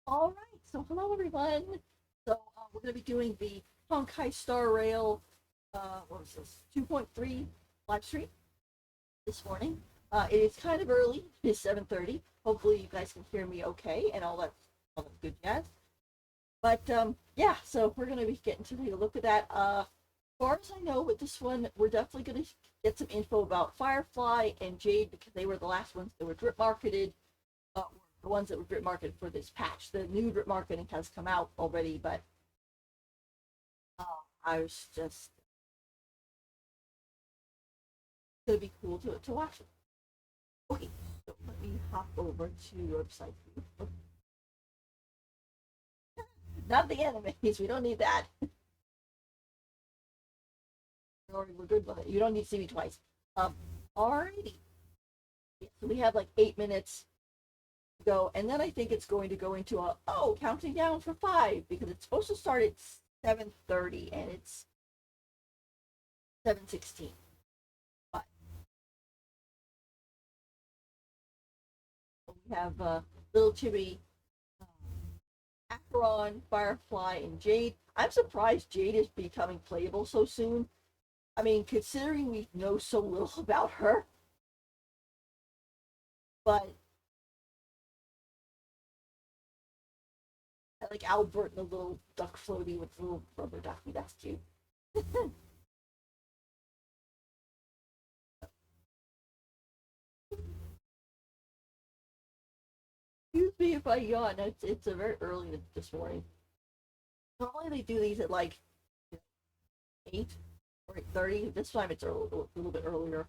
All right, so hello everyone. We're going to be doing the Honkai Star Rail, what was this, 2.3 live stream this morning. It is kind of early. It is 7:30. Hopefully you guys can hear me okay and all that good jazz. But yeah, so we're going to be getting to take a look at that. As far as I know, with this one, we're definitely going to get some info about Firefly and Jade because they were the last ones that were drip marketed, uh, the ones that were drip marketed for this patch. The new drip marketing has come out already, but uh, I was just gonna be cool to watch it. Okay, so let me hop over to your website. Not the enemies. We don't need that. We're good with it. You don't need to see me twice. Um, alrighty. Yeah, so we have like 8 minutes to go, and then I think it's going to go into a counting down for 5 because it's supposed to start at 7:30 and it's 7:16. But we have little Chibi, uh, Acheron, Firefly, and Jade. I'm surprised Jade is becoming playable so soon. I mean, considering we know so little about her, but I like Albert and the little duck floaty with the little rubber ducky. That's cute. Excuse me if I yawn. It's a very early this morning. Normally they do these at like 8 or 8:30. This time it's a little bit earlier.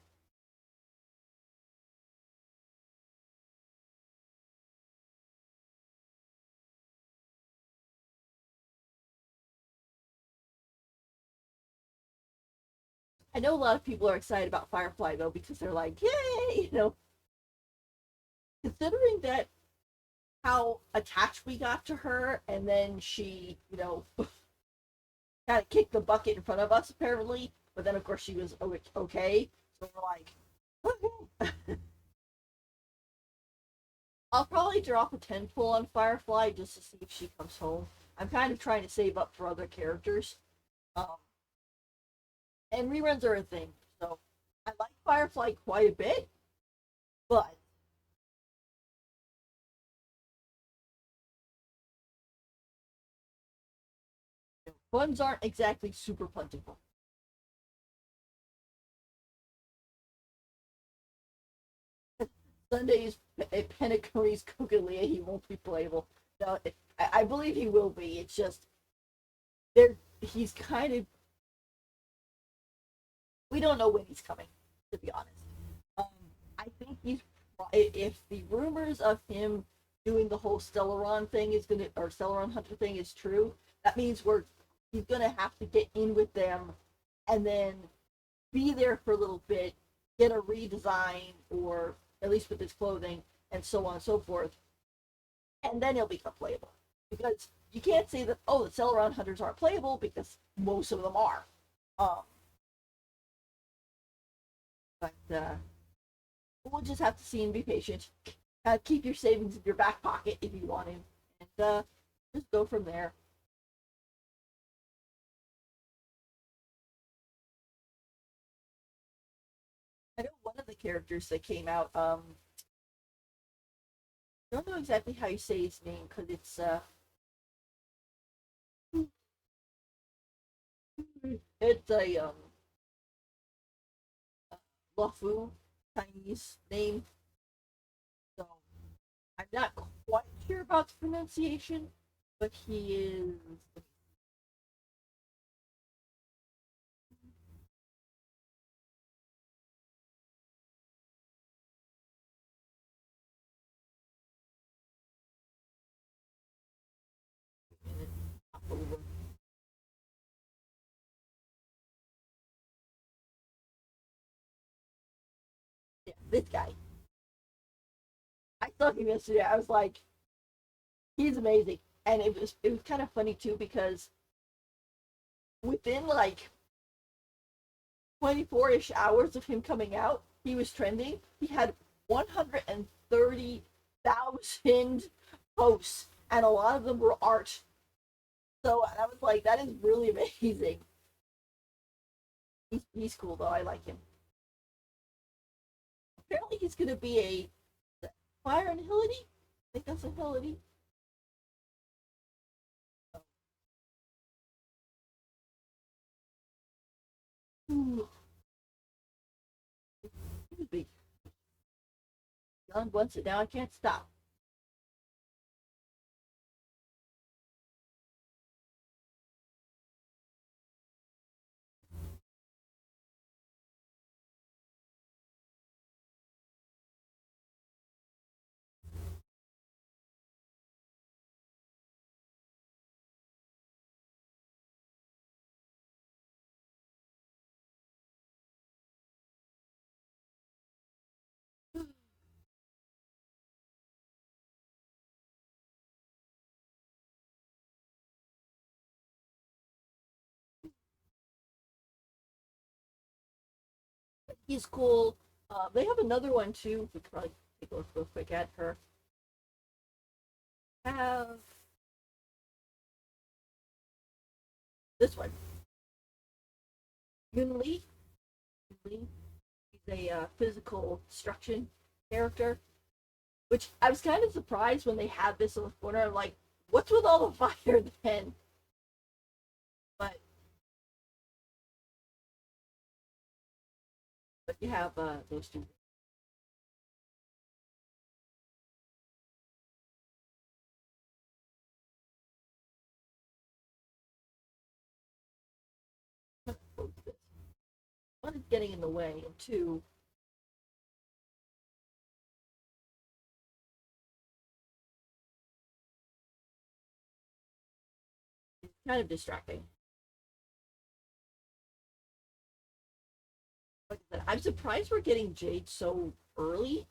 I know a lot of people are excited about Firefly though because they're like, yay! Considering that how attached we got to her, and then she, kind of kicked the bucket in front of us apparently, but then of course she was okay. So we're like, okay. I'll probably drop a 10 pull on Firefly just to see if she comes home. I'm kind of trying to save up for other characters. Um, and reruns are a thing. So I like Firefly quite a bit, but funds aren't exactly super plentiful. Sunday's Penacori's Kogalia, he won't be playable. No, I believe he will be. It's just there. He's kind of. We don't know when he's coming, to be honest. Um, I think he's. If the rumors of him doing the whole Stellaron thing is gonna, or Stellaron Hunter thing is true, that means he's gonna have to get in with them, and then be there for a little bit, get a redesign, or at least with his clothing, and so on and so forth, and then he'll become playable. Because you can't say that the Celeron hunters aren't playable because most of them are. Um, but we'll just have to see and be patient. Keep your savings in your back pocket if you want him, and just go from there. I know one of the characters that came out. I don't know exactly how you say his name because it's a Luofu Chinese name, so I'm not quite sure about the pronunciation, but he is. Yeah, this guy. I saw him yesterday. I was like, he's amazing, and it was kind of funny too because within like 24-ish hours of him coming out, he was trending. He had 130,000 posts and a lot of them were art. So I was like, that is really amazing. He's cool though. I like him. Apparently, he's gonna be a fire and Hillity. I think that's a Hillity. Ooh, he's big. Young wants it now. I can't stop. He's cool. They have another one too. We could probably take a look real quick at her. Have this one, Yun Lee. Lee. He's a physical destruction character, which I was kind of surprised when they had this in the corner. I'm like, what's with all the fire then? But you have those two. One is getting in the way, and two, it's kind of distracting. Like I said, I'm surprised we're getting Jade so early,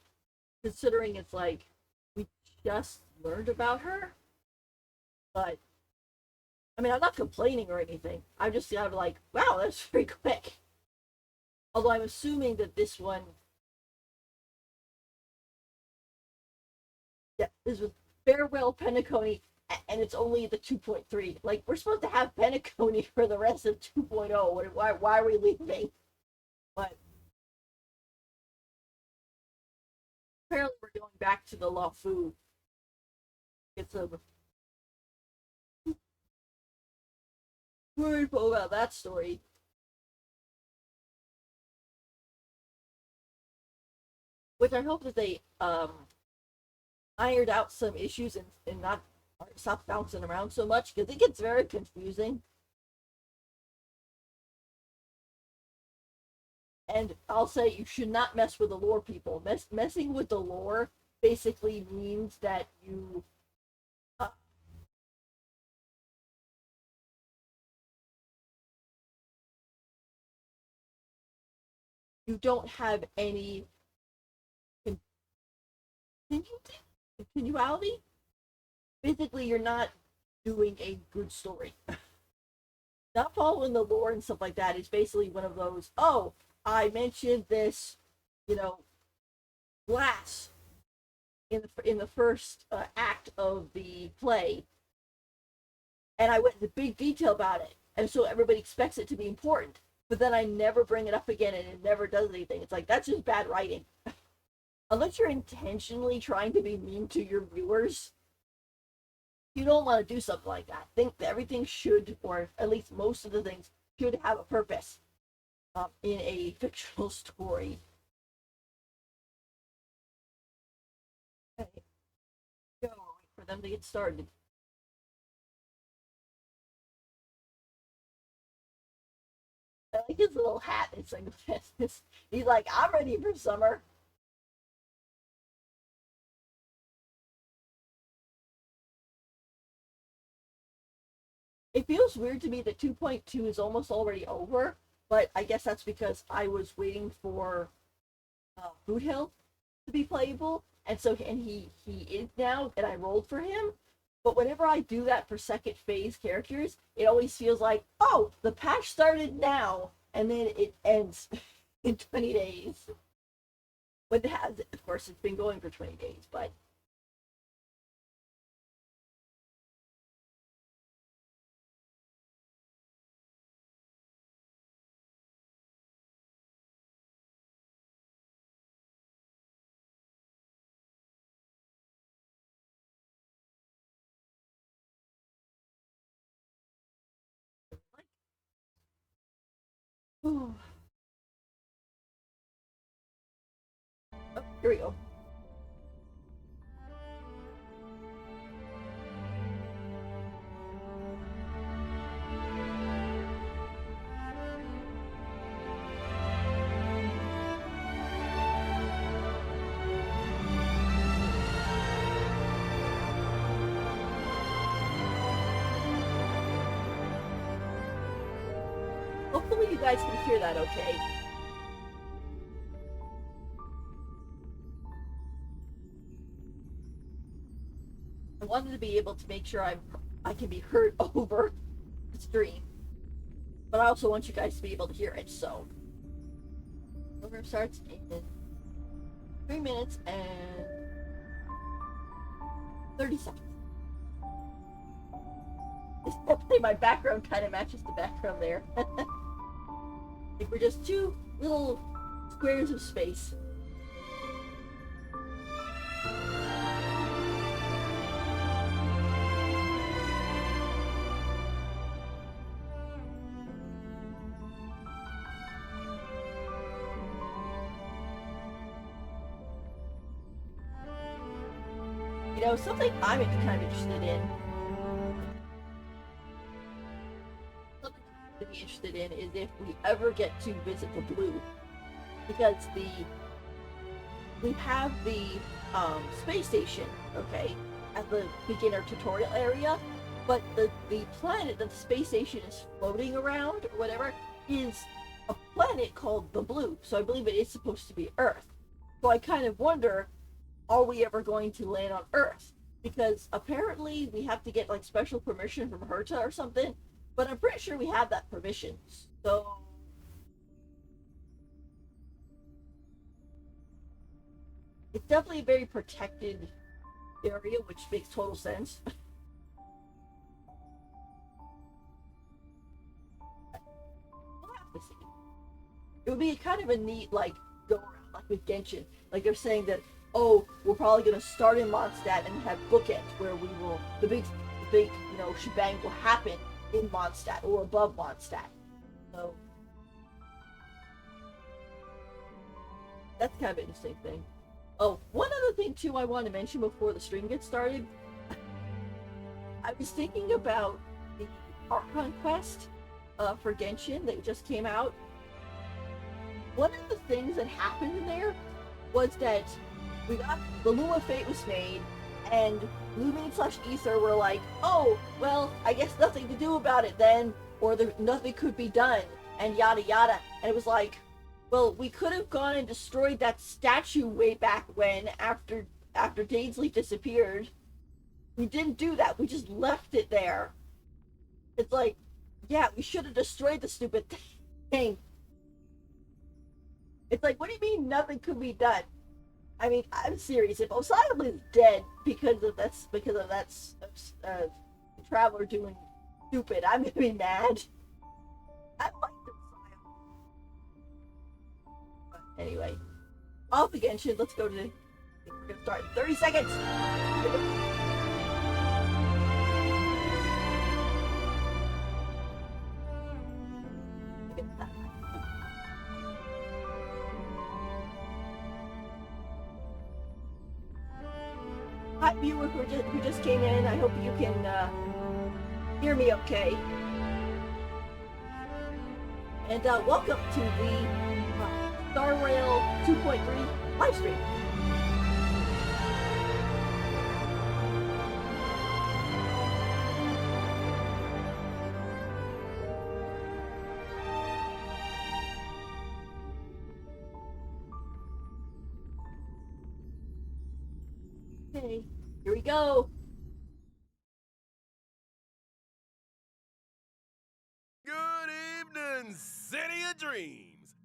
considering it's like we just learned about her. But I mean, I'm not complaining or anything. I'm just kind of like, wow, that's very quick. Although I'm assuming that this one, yeah, this was Farewell Penacony, and it's only the 2.3. Like, we're supposed to have Penacony for the rest of 2.0. Why are we leaving? But apparently, we're going back to the Lafu. It's a worried about that story. Which I hope that they ironed out some issues and not stop bouncing around so much because it gets very confusing. And I'll say you should not mess with the lore, people. Messing with the lore basically means that uh, you don't have any continuality. Basically, you're not doing a good story. Not following the lore and stuff like that is basically one of those. Oh, I mentioned this, you know, glass in the first act of the play, and I went into big detail about it, and so everybody expects it to be important. But then I never bring it up again, and it never does anything. It's like that's just bad writing. Unless you're intentionally trying to be mean to your viewers, you don't want to do something like that. Think that everything should, or at least most of the things, should have a purpose in a fictional story. Okay, go wait for them to get started. I like his little hat. It's like he's like, I'm ready for summer. It feels weird to me that 2.2 is almost already over, but I guess that's because I was waiting for Boot Hill to be playable, and so and he is now, and I rolled for him. But whenever I do that for second phase characters, it always feels like, oh, the patch started now, and then it ends in 20 days. But it has, of course, it's been going for 20 days, but Here we go. Hopefully you guys can hear that okay. I wanted to be able to make sure I can be heard over the stream, but I also want you guys to be able to hear it. So, program starts in 3 minutes and 30 seconds. Definitely my background kind of matches the background there. Like we're just two little squares of space. You know, something I'm kind of interested in. Something I'm to be interested in is if we ever get to visit the Blue, because we have the space station, okay, at the beginner tutorial area, but the planet that the space station is floating around or whatever is a planet called the Blue. So I believe it is supposed to be Earth. So I kind of wonder, are we ever going to land on Earth? Because apparently we have to get like special permission from Herta or something, but I'm pretty sure we have that permission. So it's definitely a very protected area, which makes total sense. We'll have to see. It would be kind of a neat like go around, like with Genshin. Like they're saying that, oh, we're probably gonna start in Mondstadt and have bookends where we will the big you know shebang will happen in Mondstadt or above Mondstadt. So that's kind of an interesting thing. Oh, one other thing too I want to mention before the stream gets started. I was thinking about the Archon quest for Genshin that just came out. One of the things that happened in there was that we got the Luma Fate was made, and Lumine/Ether were like, oh, well, I guess nothing to do about it then, or nothing could be done, and yada yada. And it was like, well, we could have gone and destroyed that statue way back when, after Dainsleif disappeared. We didn't do that. We just left it there. It's like, yeah, we should have destroyed the stupid thing. It's like, what do you mean nothing could be done? I mean, I'm serious. If Osaka is dead because of that traveler doing stupid, I'm gonna be mad. I like Osaka. But anyway, off again. Let's go to. We're gonna start in 30 seconds. Hi, viewer who just came in. I hope you can hear me okay. And welcome to the Star Rail 2.3 live stream. Okay, here we go. Good evening, City of Dreams.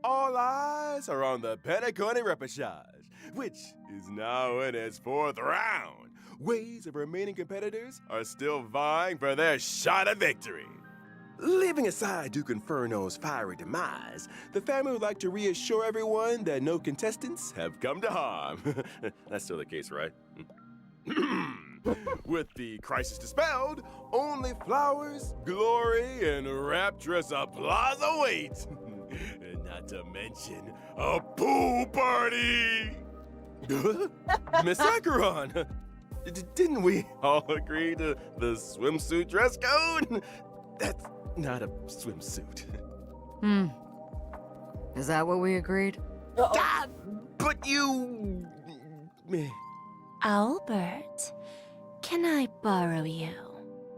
All eyes are on the Penacony Repechage, which is now in its 4th round. Waves of remaining competitors are still vying for their shot at victory. Leaving aside Duke Inferno's fiery demise, the family would like to reassure everyone that no contestants have come to harm. That's still the case, right? With the crisis dispelled, only flowers, glory, and rapturous applause await. And not to mention a pool party. Miss Acheron, didn't we all agree to the swimsuit dress code? That's not a swimsuit. Is that what we agreed? Uh-oh. Ah, but you... Albert, can I borrow you?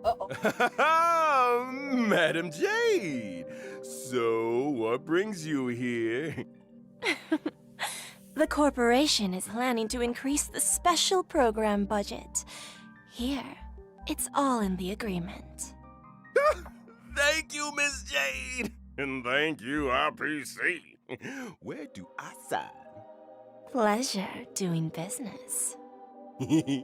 Uh-oh. Madam Jade, so what brings you here? The corporation is planning to increase the special program budget. Here, it's all in the agreement. Thank you, Miss Jade. And thank you, RPC. Where do I sign? Pleasure doing business. She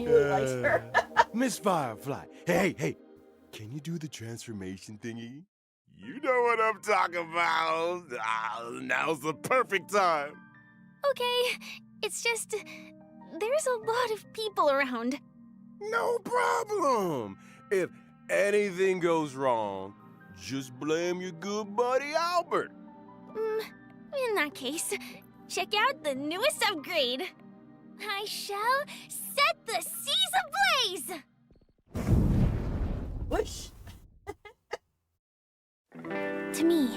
really likes her. Miss Firefly, hey, can you do the transformation thingy? You know what I'm talking about. Now's the perfect time. Okay, it's just there's a lot of people around. No problem. If anything goes wrong, just blame your good buddy Albert. In that case, check out the newest upgrade. I shall set the seas ablaze! Whoosh. To me,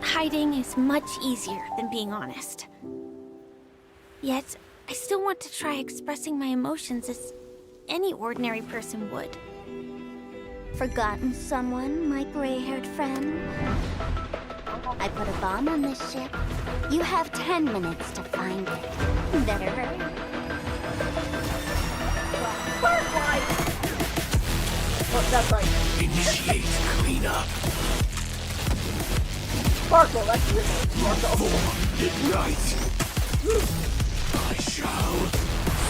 hiding is much easier than being honest. Yet, I still want to try expressing my emotions as any ordinary person would. Forgotten someone, my gray-haired friend? I put a bomb on this ship. You have 10 minutes to find it. Better hurry. Firefly! Oh, that's right. Initiate cleanup. Sparkle, that's your name. Sparkle. Ignite. I shall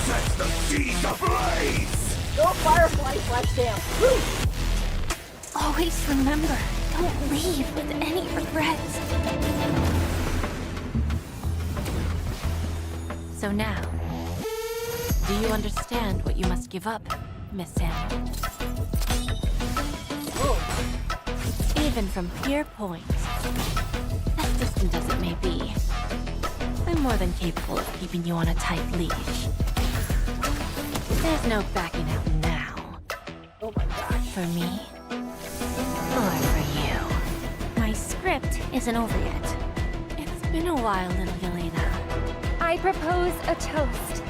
set the seas ablaze. Go Firefly, flash down. Woo! Always remember, don't leave with any regrets. So now, do you understand what you must give up, Miss Sam? Oh, Even from here point, as distant as it may be, I'm more than capable of keeping you on a tight leash. There's no backing out now. oh my gosh. For me, or for you. My script isn't over yet. It's been a while, little Yelena. I propose a toast.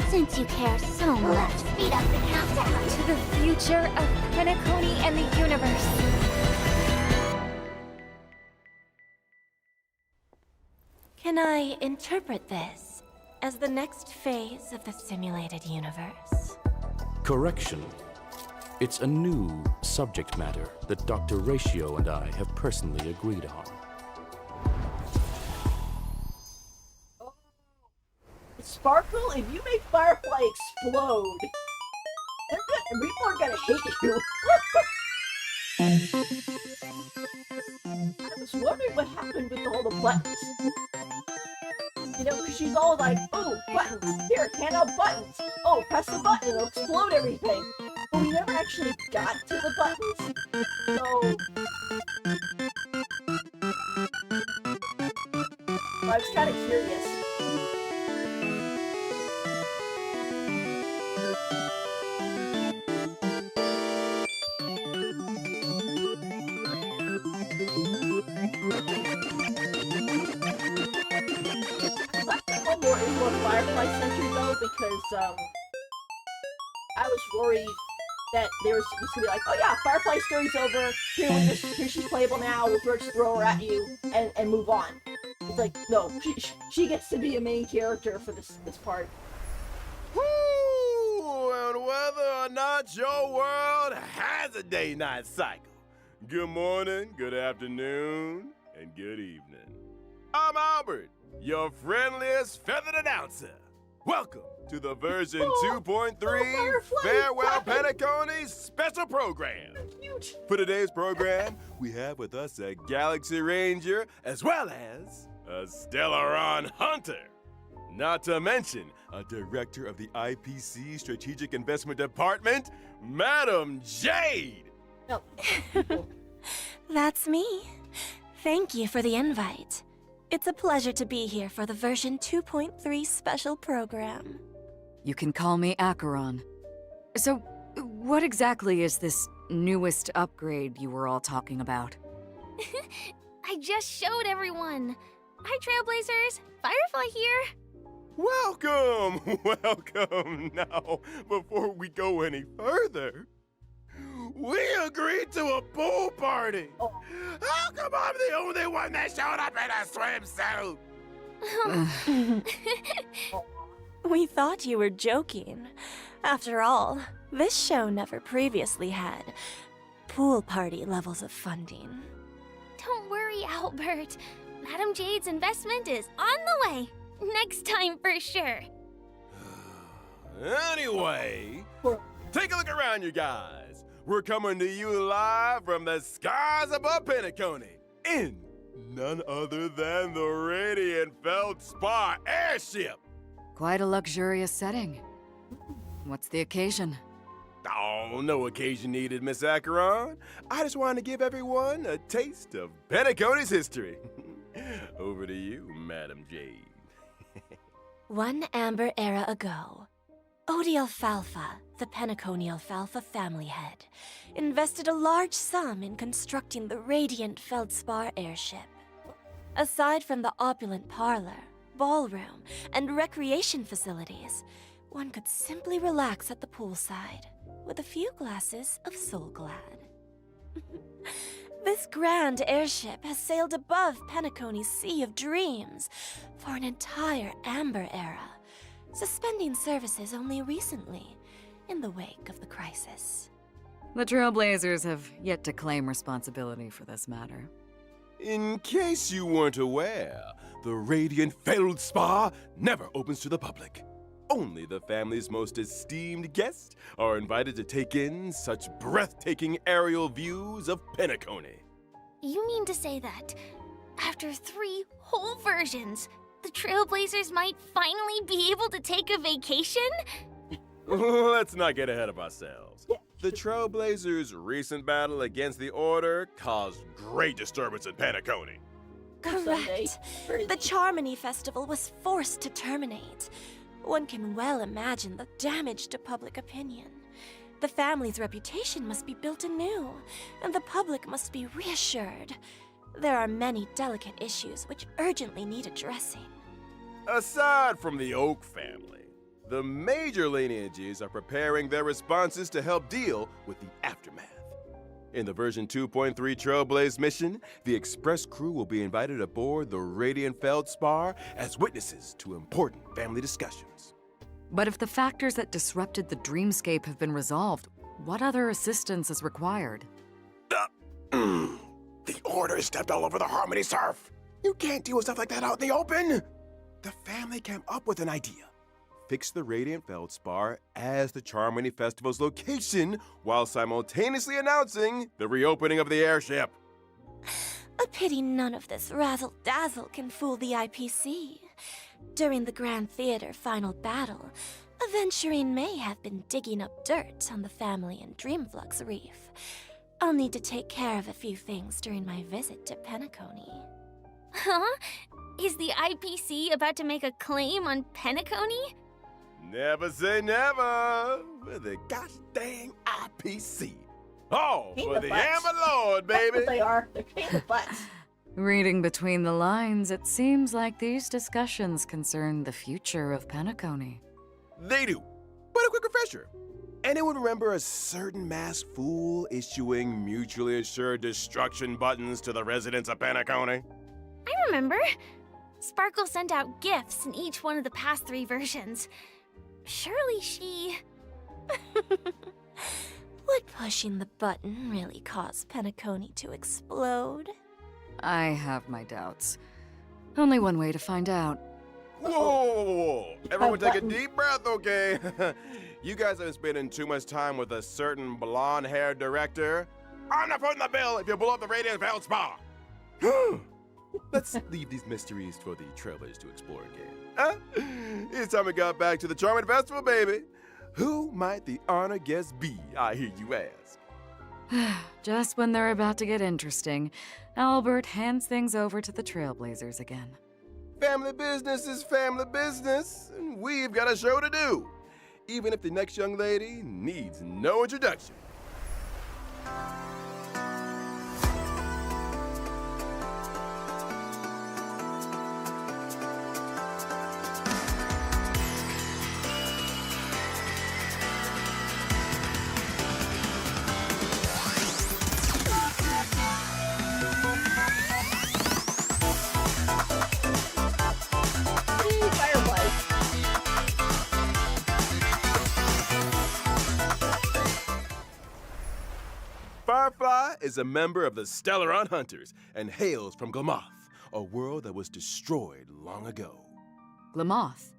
Since you care so much, speed up the countdown. To the future of Penacony and the universe. Can I interpret this as the next phase of the simulated universe? Correction. It's a new subject matter that Dr. Ratio and I have personally agreed on. Sparkle, if you make Firefly explode, people are gonna hate you. I was wondering what happened with all the buttons. You know, because she's all like, oh, buttons. Here, hand out buttons. Oh, press the button, it'll explode everything. But we never actually got to the buttons. So... I was kind of curious. More Firefly centered though, because I was worried that there was just gonna be like, oh yeah, Firefly story's over. Here she's playable now. We'll just throw her at you and move on. It's like no, she gets to be a main character for this part. Woo! And whether or not your world has a day-night cycle. Good morning, good afternoon, and good evening. I'm Albert, your friendliest feathered announcer. Welcome to the version 2.3 Farewell Penacony special program. Huge. For today's program, we have with us a Galaxy Ranger as well as a Stellaron Hunter. Not to mention a director of the IPC Strategic Investment Department, Madam Jade. No. That's me. Thank you for the invite. It's a pleasure to be here for the version 2.3 special program. You can call me Acheron. So, what exactly is this newest upgrade you were all talking about? I just showed everyone. Hi, Trailblazers. Firefly here. Welcome! Welcome! Now, before we go any further, we agreed to a pool party! How come I'm the only one that showed up in a swimsuit? We thought you were joking. After all, this show never previously had pool party levels of funding. Don't worry, Albert. Madam Jade's investment is on the way. Next time for sure. Anyway, take a look around, you guys. We're coming to you live from the skies above Penacony in none other than the Radiant Feldspar airship. Quite a luxurious setting. What's the occasion? Oh, no occasion needed, Miss Acheron. I just wanted to give everyone a taste of Penacony's history. Over to you, Madam Jade. One amber era ago, Odie Alfalfa, the Penacony Alfalfa family head, invested a large sum in constructing the Radiant Feldspar airship. Aside from the opulent parlor, ballroom, and recreation facilities, one could simply relax at the poolside with a few glasses of Soul Glad. This grand airship has sailed above Penacony's Sea of Dreams for an entire amber era, suspending services only recently in the wake of the crisis. The Trailblazers have yet to claim responsibility for this matter. In case you weren't aware, the Radiant Feldspar never opens to the public. Only the family's most esteemed guests are invited to take in such breathtaking aerial views of Penacony. You mean to say that after 3 whole versions, the Trailblazers might finally be able to take a vacation? Let's not get ahead of ourselves. The Trailblazers' recent battle against the Order caused great disturbance in Penacony. Correct. The Charmony Festival was forced to terminate. One can well imagine the damage to public opinion. The family's reputation must be built anew, and the public must be reassured. There are many delicate issues which urgently need addressing. Aside from the Oak family, the major lineages are preparing their responses to help deal with the aftermath. In the version 2.3 Trailblaze mission, the Express crew will be invited aboard the Radiant Feldspar as witnesses to important family discussions. But if the factors that disrupted the dreamscape have been resolved, what other assistance is required? The Order stepped all over the Harmony surf. You can't deal with stuff like that out in the open. The family came up with an idea. Fix the Radiant Feldspar as the Charmony Festival's location while simultaneously announcing the reopening of the airship. A pity none of this razzle-dazzle can fool the IPC. During the Grand Theater final battle, Aventurine may have been digging up dirt on the family in Dreamflux Reef. I'll need to take care of a few things during my visit to Penacony. Huh? Is the IPC about to make a claim on Penacony? Never say never with the gosh dang IPC. Oh, King for of the Flats. Amber Lord, That's baby. what they are. They're king of flats. Reading between the lines, it seems like these discussions concern the future of Penacony. They do. But a quick refresher. Anyone remember a certain masked fool issuing mutually assured destruction buttons to the residents of Penacony? I remember. Sparkle sent out gifts in each one of the past 3 versions. Surely she... Would pushing the button really cause Penacony to explode? I have my doubts. Only one way to find out. Whoa! Everyone take a button. deep breath, okay? You guys have been spending too much time with a certain blonde-haired director. I'm not putting the bill if you blow up the Radiant Feldspar. Let's leave these mysteries for the Trailblazers to explore again. Huh? It's time we got back to the Charming Festival, baby. Who might the honored guest be, I hear you ask? Just when they're about to get interesting, Albert hands things over to the Trailblazers again. Family business is family business, and we've got a show to do, even if the next young lady needs no introduction. Firefly is a member of the Stellaron Hunters and hails from Glamoth, a world that was destroyed long ago. Glamoth?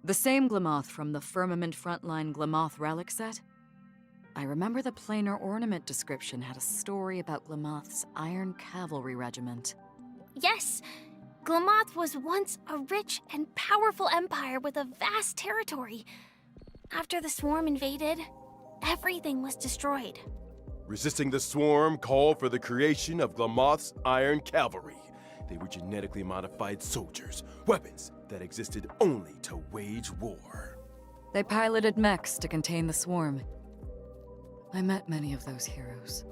The same Glamoth from the Firmament Frontline Glamoth relic set? I remember the planar ornament description had a story about Glamoth's Iron Cavalry Regiment. Yes, Glamoth was once a rich and powerful empire with a vast territory. After the swarm invaded, everything was destroyed. Resisting the swarm called for the creation of Glamoth's Iron Cavalry. They were genetically modified soldiers, weapons that existed only to wage war. They piloted mechs to contain the swarm. I met many of those heroes,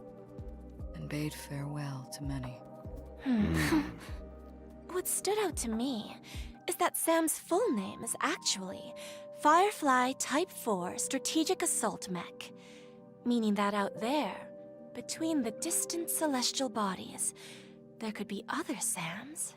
and bade farewell to many. What stood out to me is that Sam's full name is actually Firefly Type 4 Strategic Assault Mech, meaning that out there, between the distant celestial bodies, there could be other Sams.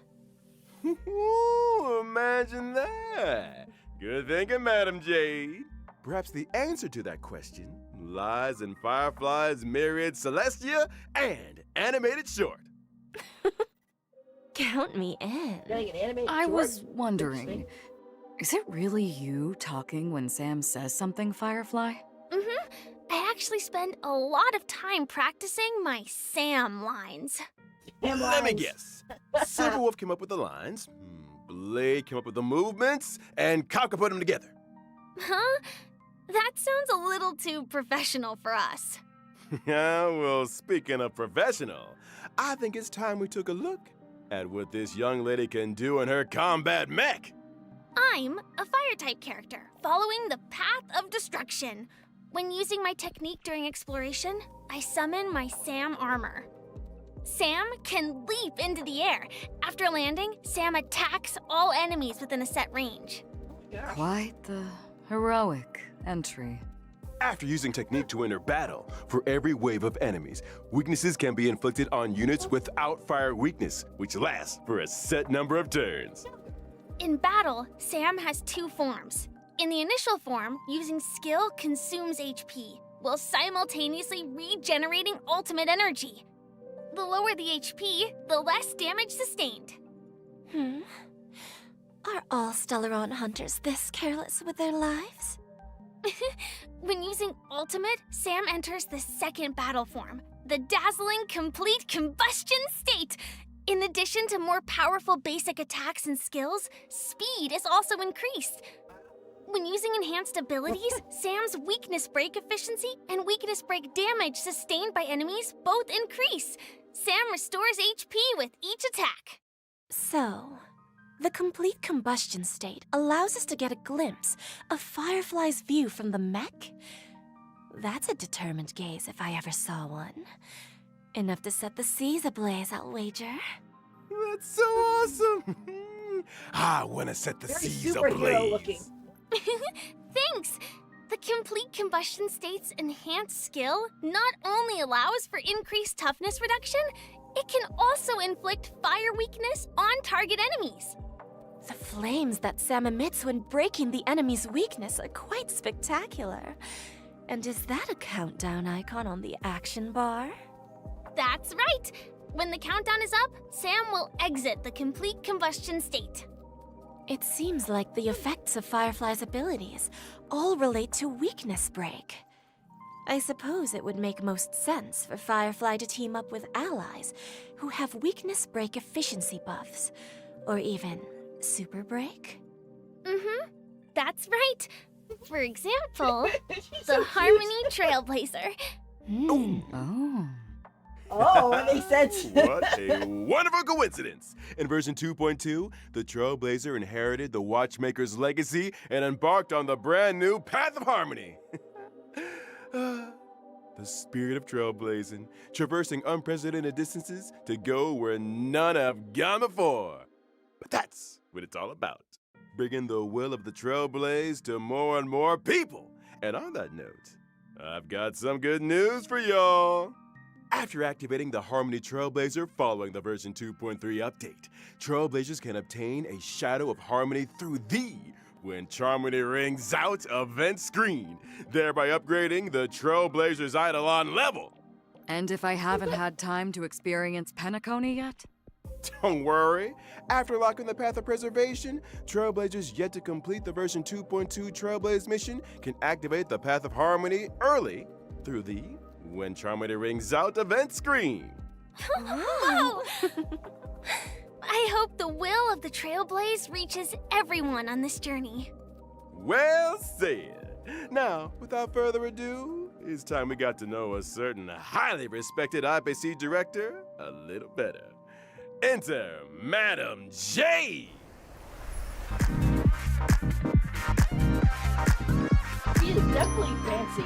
Ooh, imagine that. Good thinking, Madam Jade. Perhaps the answer to that question lies in Firefly's myriad Celestia and animated short. Count me in. Getting an animated I short? was wondering, Interesting. is it really you talking when Sam says something, Firefly? I actually spend a lot of time practicing my Sam lines. Damn Let me lines. guess. Silverwolf came up with the lines, Blade came up with the movements, and Kafka put them together. Huh? That sounds a little too professional for us. Yeah, well, speaking of professional, I think it's time we took a look at what this young lady can do in her combat mech. I'm a fire-type character, following the path of destruction. When using my technique during exploration, I summon my Sam armor. Sam can leap into the air. After landing, Sam attacks all enemies within a set range. Quite the heroic entry. After using technique to enter battle, for every wave of enemies, weaknesses can be inflicted on units without fire weakness, which lasts for a set number of turns. In battle, Sam has two forms. In the initial form, using skill consumes HP, while simultaneously regenerating ultimate energy. The lower the HP, the less damage sustained. Are all Stellaron hunters this careless with their lives? When using ultimate, Sam enters the second battle form, the dazzling complete combustion state. In addition to more powerful basic attacks and skills, speed is also increased. When using enhanced abilities, Sam's weakness break efficiency and weakness break damage sustained by enemies both increase. Sam restores HP with each attack. So, the complete combustion state allows us to get a glimpse of Firefly's view from the mech? That's a determined gaze if I ever saw one. Enough to set the seas ablaze, I'll wager. That's so awesome! I want to set the Very seas superhero ablaze. looking. Thanks! The complete combustion state's enhanced skill not only allows for increased toughness reduction, it can also inflict fire weakness on target enemies. The flames that Sam emits when breaking the enemy's weakness are quite spectacular. And is that a countdown icon on the action bar? That's right! When the countdown is up, Sam will exit the complete combustion state. It seems like the effects of Firefly's abilities all relate to weakness break. I suppose it would make most sense for Firefly to team up with allies who have weakness break efficiency buffs, or even super break. That's right. For example, She's the so Harmony Trailblazer. Oh. Oh, and they said. What a wonderful coincidence! In version 2.2, the Trailblazer inherited the Watchmaker's legacy and embarked on the brand new Path of Harmony. The spirit of trailblazing, traversing unprecedented distances to go where none have gone before. But that's what it's all about. Bringing the will of the Trailblaze to more and more people. And on that note, I've got some good news for y'all. After activating the Harmony Trailblazer following the version 2.3 update, Trailblazers can obtain a Shadow of Harmony through the When Harmony Rings Out event screen, thereby upgrading the Trailblazer's Eidolon level. And if I haven't had time to experience Penacony yet? Don't worry. After locking the Path of Preservation, Trailblazers yet to complete the version 2.2 Trailblaze mission can activate the Path of Harmony early through the When Harmony Rings Out event screen. Whoa! I hope the will of the Trailblaze reaches everyone on this journey. Well said. Now, without further ado, it's time we got to know a certain highly respected IPC director a little better. Enter Madam Jade. She is definitely fancy.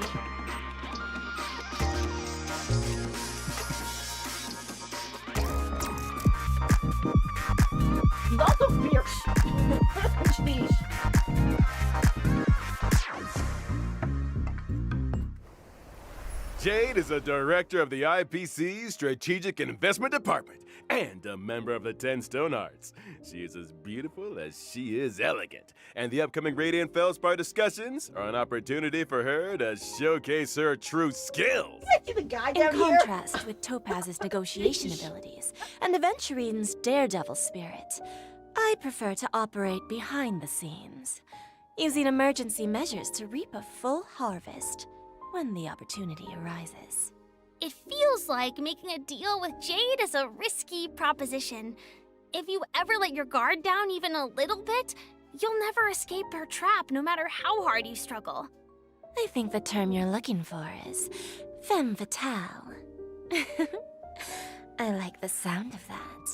She's also fierce. Jeez. Jade is a director of the IPC's Strategic Investment Department and a member of the 10 Stone Arts. She is as beautiful as she is elegant, and the upcoming Radiant Feldspar discussions are an opportunity for her to showcase her true skills. See the guy In down here? contrast with Topaz's negotiation abilities and Aventurine's daredevil spirit, I prefer to operate behind the scenes, using emergency measures to reap a full harvest when the opportunity arises. It feels like making a deal with Jade is a risky proposition. If you ever let your guard down even a little bit, you'll never escape her trap no matter how hard you struggle. I think the term you're looking for is femme fatale. I like the sound of that.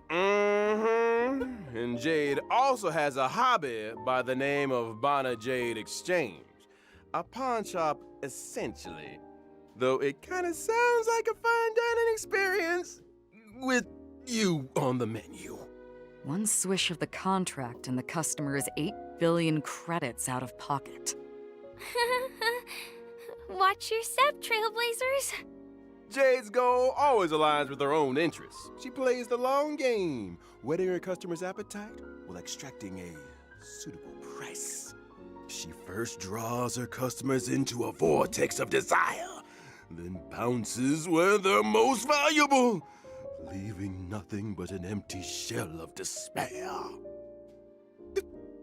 Mm-hmm. And Jade also has a hobby by the name of Bana Jade Exchange. A pawn shop, essentially. Though it kind of sounds like a fine dining experience with you on the menu. One swish of the contract and the customer is 8 billion credits out of pocket. Watch your step, Trailblazers. Jade's goal always aligns with her own interests. She plays the long game, whetting her customers' appetite while extracting a suitable price. She first draws her customers into a vortex of desire, then bounces where they're most valuable, leaving nothing but an empty shell of despair.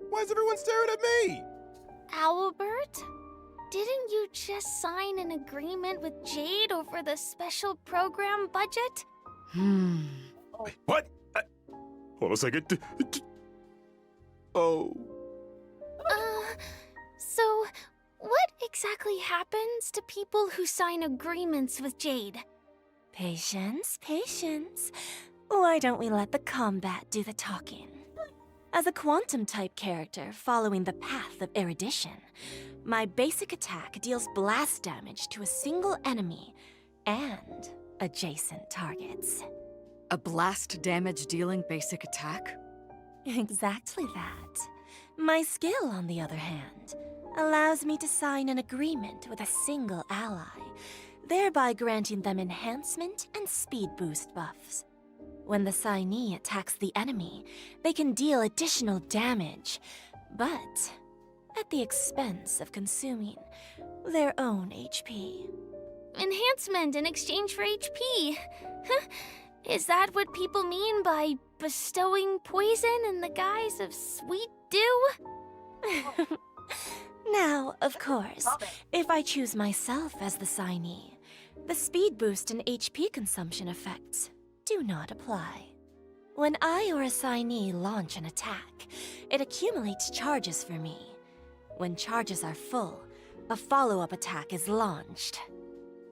Why is everyone staring at me? Albert, didn't you just sign an agreement with Jade over the special program budget? Wait, what? Hold on a second. Oh. So, what exactly happens to people who sign agreements with Jade? Patience, patience. Why don't we let the combat do the talking? As a quantum-type character following the path of erudition, my basic attack deals blast damage to a single enemy and adjacent targets. A blast damage dealing basic attack? Exactly that. My skill, on the other hand, allows me to sign an agreement with a single ally, thereby granting them enhancement and speed boost buffs. When the signee attacks the enemy, they can deal additional damage, but at the expense of consuming their own HP. Enhancement in exchange for HP. Is that what people mean by bestowing poison in the guise of sweet dew? Now, of course, if I choose myself as the signee, the speed boost and HP consumption effects do not apply. When I or a signee launch an attack, it accumulates charges for me. When charges are full, a follow-up attack is launched.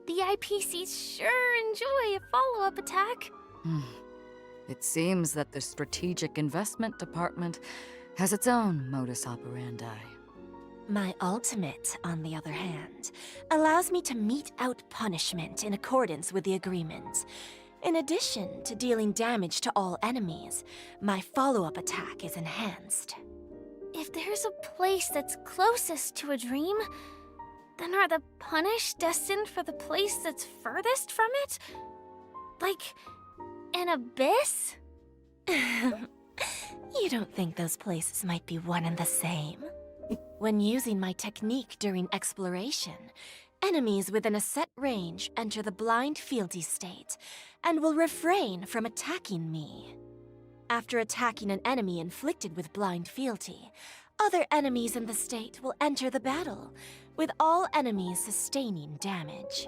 the IPCs sure enjoy a follow-up attack. It seems that the Strategic Investment Department has its own modus operandi. My ultimate, on the other hand, allows me to mete out punishment in accordance with the agreement. In addition to dealing damage to all enemies, my follow-up attack is enhanced. If there's a place that's closest to a dream, then are the punished destined for the place that's furthest from it? Like, an abyss? You don't think those places might be one and the same? When using my technique during exploration, enemies within a set range enter the blind fealty state and will refrain from attacking me. After attacking an enemy inflicted with blind fealty, other enemies in the state will enter the battle, with all enemies sustaining damage.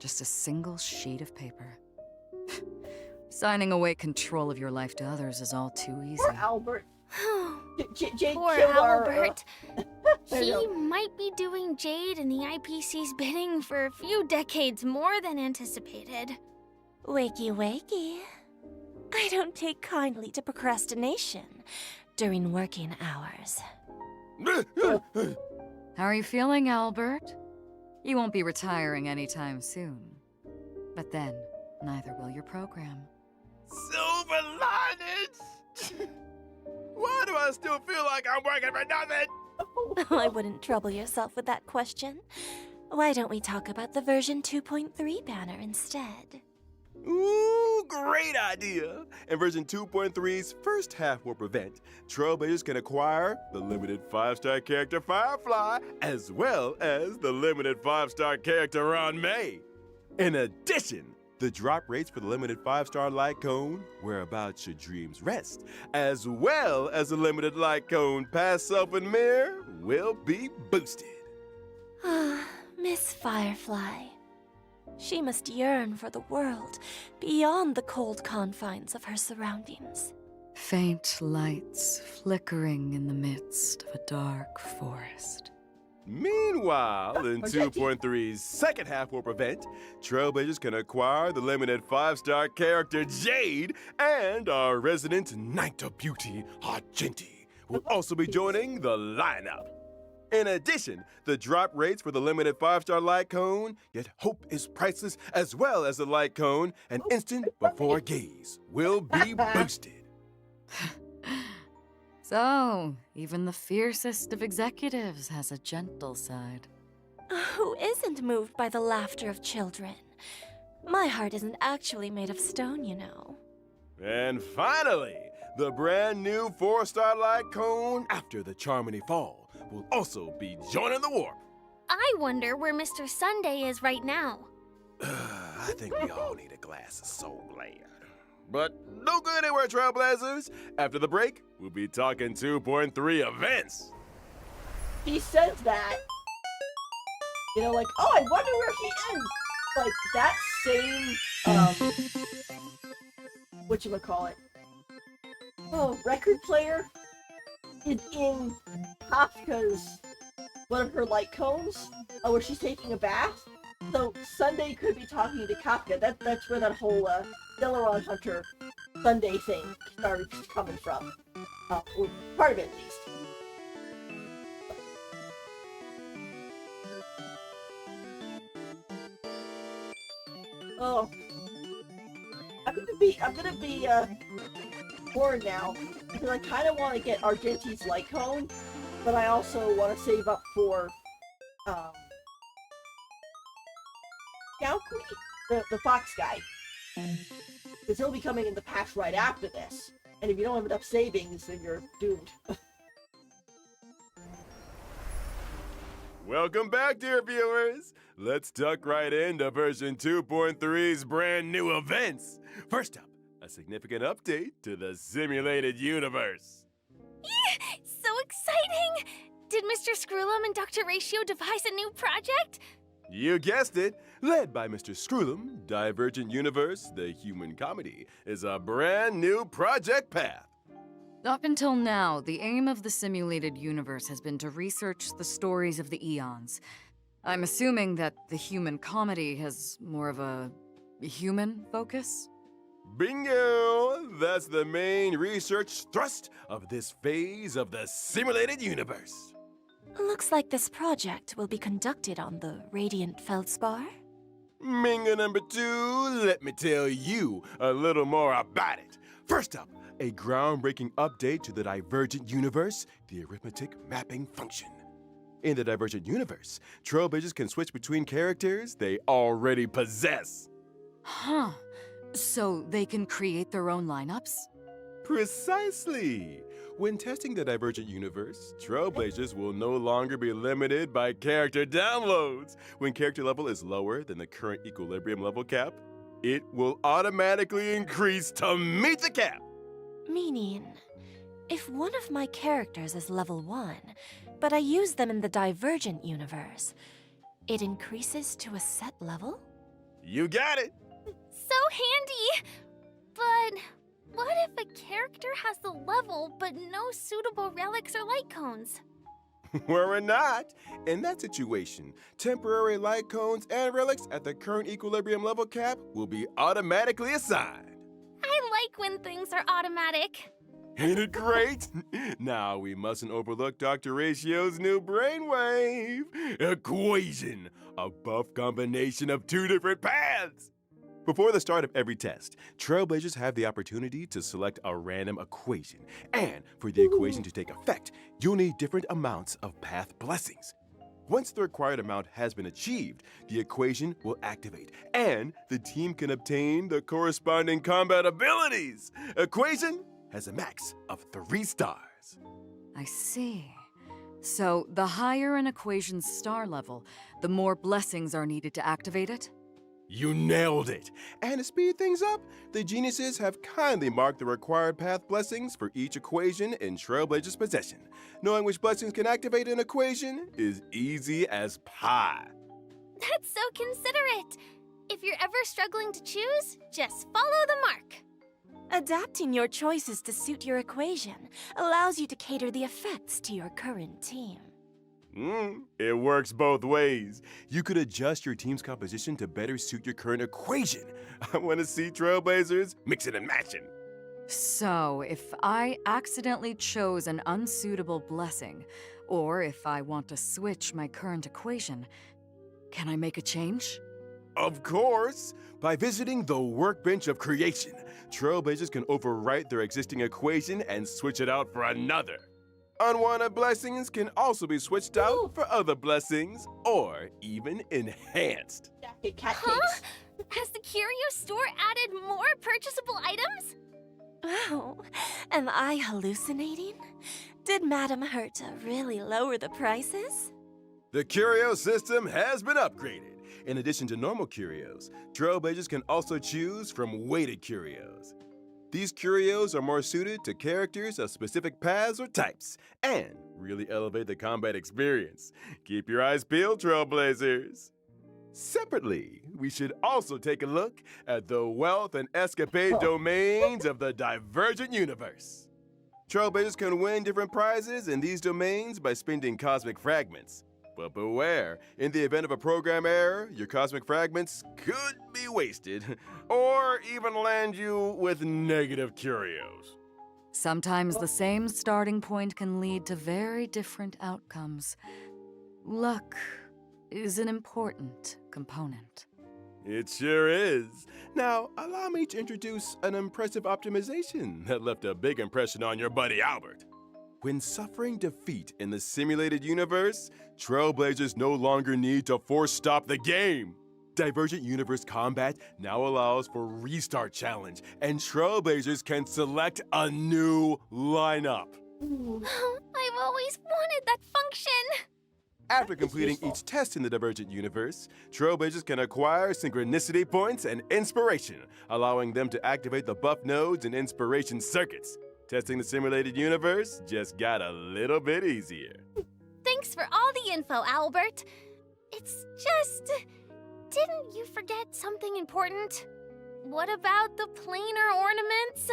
Just a single sheet of paper. Signing away control of your life to others is all too easy. Poor Albert. Jade Poor killed our, Albert. there you He go. might be doing Jade and the IPC's bidding for a few decades more than anticipated. Wakey, wakey. I don't take kindly to procrastination during working hours. How are you feeling, Albert? You won't be retiring anytime soon. But then, neither will your program. Silver linings! Why do I still feel like I'm working for nothing? I wouldn't trouble yourself with that question. Why don't we talk about the version 2.3 banner instead? Ooh, great idea! In version 2.3's first half warp event, Trailblazers can acquire the limited 5-star character Firefly, as well as the limited 5-star character Ron May. In addition, the drop rates for the limited 5-star light cone, Whereabouts Your Dreams Rest, as well as the limited light cone Past Self and Mirror, will be boosted. Ah, Miss Firefly. She must yearn for the world beyond the cold confines of her surroundings. Faint lights flickering in the midst of a dark forest. Meanwhile, in Jetty. 2.3's second half warp event, Trailblazers can acquire the limited 5-star character Jade, and our resident Night of Beauty, Argenti, will also be joining the lineup. In addition, the drop rates for the limited 5-star light cone, Yet Hope is Priceless, as well as the light cone, An Instant Before Gaze, will be boosted. So, even the fiercest of executives has a gentle side. Who isn't moved by the laughter of children? My heart isn't actually made of stone, you know. And finally, the brand new 4-star light cone, After the Charmony Fall, will also be joining the warp. I wonder where Mr. Sunday is right now. I think we all need a glass of Soul Land. But don't go anywhere, Trailblazers. After the break, we'll be talking 2.3 events. He says that. You know, like, oh, I wonder where he ends. Like, that same, whatchamacallit? Oh, record player is in Kafka's, one of her light cones, where she's taking a bath. So Sunday could be talking to Kafka. That's where that whole Delaron Hunter Sunday thing started coming from. Or part of it, at least. Oh, I'm gonna be bored now because I kind of want to get Argenti's light cone, but I also want to save up for Galkui, the fox guy, because he'll be coming in the patch right after this. And if you don't have enough savings, then you're doomed. Welcome back, dear viewers. Let's tuck right into version 2.3's brand new events. First up, a significant update to the simulated universe. So exciting! Did Mr. Screwlum and Dr. Ratio devise a new project? You guessed it. Led by Mr. Screwlum, Divergent Universe, the human comedy, is a brand new project path. Up until now, the aim of the simulated universe has been to research the stories of the eons. I'm assuming that the human comedy has more of a human focus? Bingo! That's the main research thrust of this phase of the simulated universe. Looks like this project will be conducted on the Radiant Feldspar. Minga number 2, let me tell you a little more about it. First up, a groundbreaking update to the Divergent Universe, the arithmetic mapping function. In the Divergent Universe, Trailblazers can switch between characters they already possess. Huh. So they can create their own lineups? Precisely! When testing the Divergent Universe, Trailblazers will no longer be limited by character downloads. When character level is lower than the current equilibrium level cap, it will automatically increase to meet the cap. Meaning, if one of my characters is level 1, but I use them in the Divergent universe, it increases to a set level? You got it! So handy! But what if a character has the level but no suitable relics or light cones? Worry not. In that situation, temporary light cones and relics at the current equilibrium level cap will be automatically assigned. I like when things are automatic. Ain't it great? Now we mustn't overlook Dr. Ratio's new brainwave equation, a buff combination of 2 different paths. Before the start of every test, Trailblazers have the opportunity to select a random equation. And for the equation to take effect, you'll need different amounts of path blessings. Once the required amount has been achieved, the equation will activate, and the team can obtain the corresponding combat abilities. Equation has a max of 3 stars. I see. So the higher an equation's star level, the more blessings are needed to activate it? You nailed it! And to speed things up, the geniuses have kindly marked the required path blessings for each equation in Trailblazers' possession. Knowing which blessings can activate an equation is easy as pie. That's so considerate. If you're ever struggling to choose, just follow the mark. Adapting your choices to suit your equation allows you to cater the effects to your current team. It works both ways. You could adjust your team's composition to better suit your current equation. I want to see Trailblazers mixing and matching. So, if I accidentally chose an unsuitable blessing, or if I want to switch my current equation, can I make a change? Of course! By visiting the Workbench of Creation, Trailblazers can overwrite their existing equation and switch it out for another. Unwanted blessings can also be switched out for other blessings, or even enhanced. Huh? Has the curio store added more purchasable items? Oh, am I hallucinating? Did Madame Herta really lower the prices? The curio system has been upgraded. In addition to normal curios, Trailblazers can also choose from weighted curios. These curios are more suited to characters of specific paths or types, and really elevate the combat experience. Keep your eyes peeled, Trailblazers. Separately, we should also take a look at the wealth and escapade domains of the Divergent Universe. Trailblazers can win different prizes in these domains by spending cosmic fragments. But beware, in the event of a program error, your cosmic fragments could be wasted, or even land you with negative curios. Sometimes the same starting point can lead to very different outcomes. Luck is an important component. It sure is. Now, allow me to introduce an impressive optimization that left a big impression on your buddy Albert. When suffering defeat in the simulated universe, Trailblazers no longer need to force stop the game. Divergent Universe Combat now allows for Restart Challenge, and Trailblazers can select a new lineup. I've always wanted that function. After completing each test in the Divergent Universe, Trailblazers can acquire Synchronicity Points and Inspiration, allowing them to activate the buff nodes and Inspiration circuits. Testing the simulated universe just got a little bit easier. Thanks for all the info, Albert. It's just... Didn't you forget something important? What about the planar ornaments?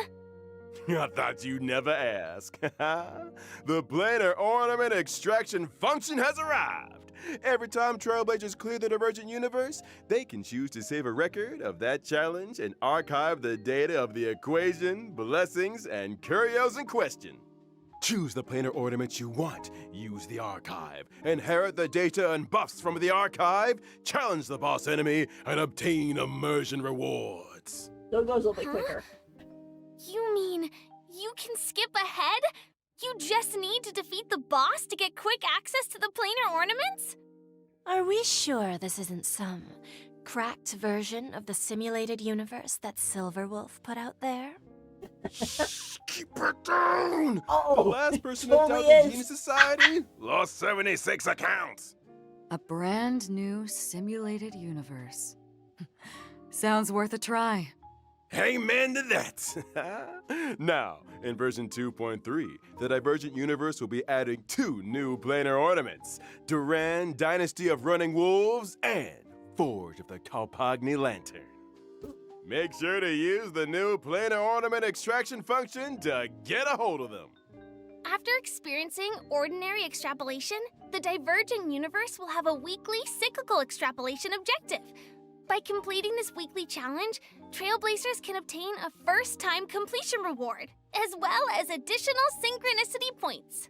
I thought you'd never ask. The planar ornament extraction function has arrived. Every time Trailblazers clear the Divergent Universe, they can choose to save a record of that challenge and archive the data of the equation, blessings, and curios in question. Choose the planar ornament you want, use the archive, inherit the data and buffs from the archive, challenge the boss enemy, and obtain immersion rewards. So it goes a little bit quicker. You mean you can skip ahead? You just need to defeat the boss to get quick access to the planar ornaments? Are we sure this isn't some cracked version of the simulated universe that Silverwolf put out there? Keep it down! Oh, The last person to totally doubt the is. Genius Society lost 76 accounts. A brand new simulated universe. Sounds worth a try. Amen to that. Now, in version 2.3, the Divergent Universe will be adding 2 new planar ornaments: Duran, Dynasty of Running Wolves, and Forge of the Kalpagni Lantern. Make sure to use the new planar ornament extraction function to get a hold of them. After experiencing ordinary extrapolation, the Divergent Universe will have a weekly cyclical extrapolation objective. By completing this weekly challenge, Trailblazers can obtain a first-time completion reward, as well as additional synchronicity points.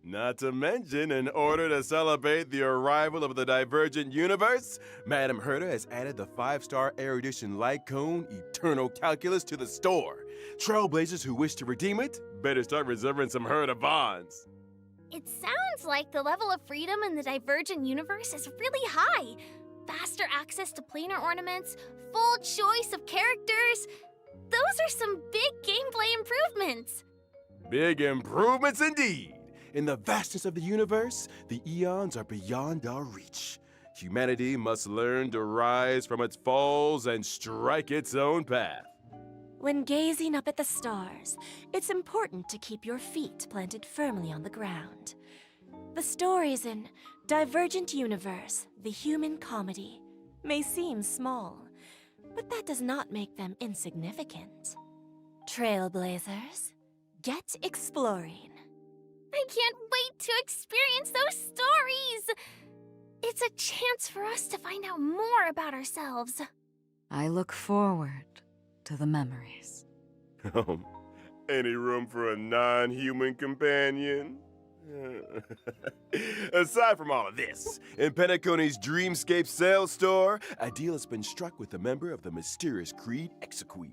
Not to mention, in order to celebrate the arrival of the Divergent Universe, Madam Herta has added the 5-star erudition light cone Eternal Calculus to the store. Trailblazers who wish to redeem it better start reserving some Herta bonds. It sounds like the level of freedom in the Divergent Universe is really high. Faster access to planar ornaments, full choice of characters. Those are some big gameplay improvements. Big improvements indeed. In the vastness of the universe, the eons are beyond our reach. Humanity must learn to rise from its falls and strike its own path. When gazing up at the stars, it's important to keep your feet planted firmly on the ground. The stories in Divergent Universe, the human comedy, may seem small, but that does not make them insignificant. Trailblazers, get exploring. I can't wait to experience those stories. It's a chance for us to find out more about ourselves. I look forward to the memories. Any room for a non-human companion? Aside from all of this, in Penacony's Dreamscape sales store, a deal has been struck with a member of the mysterious Creed Exequy.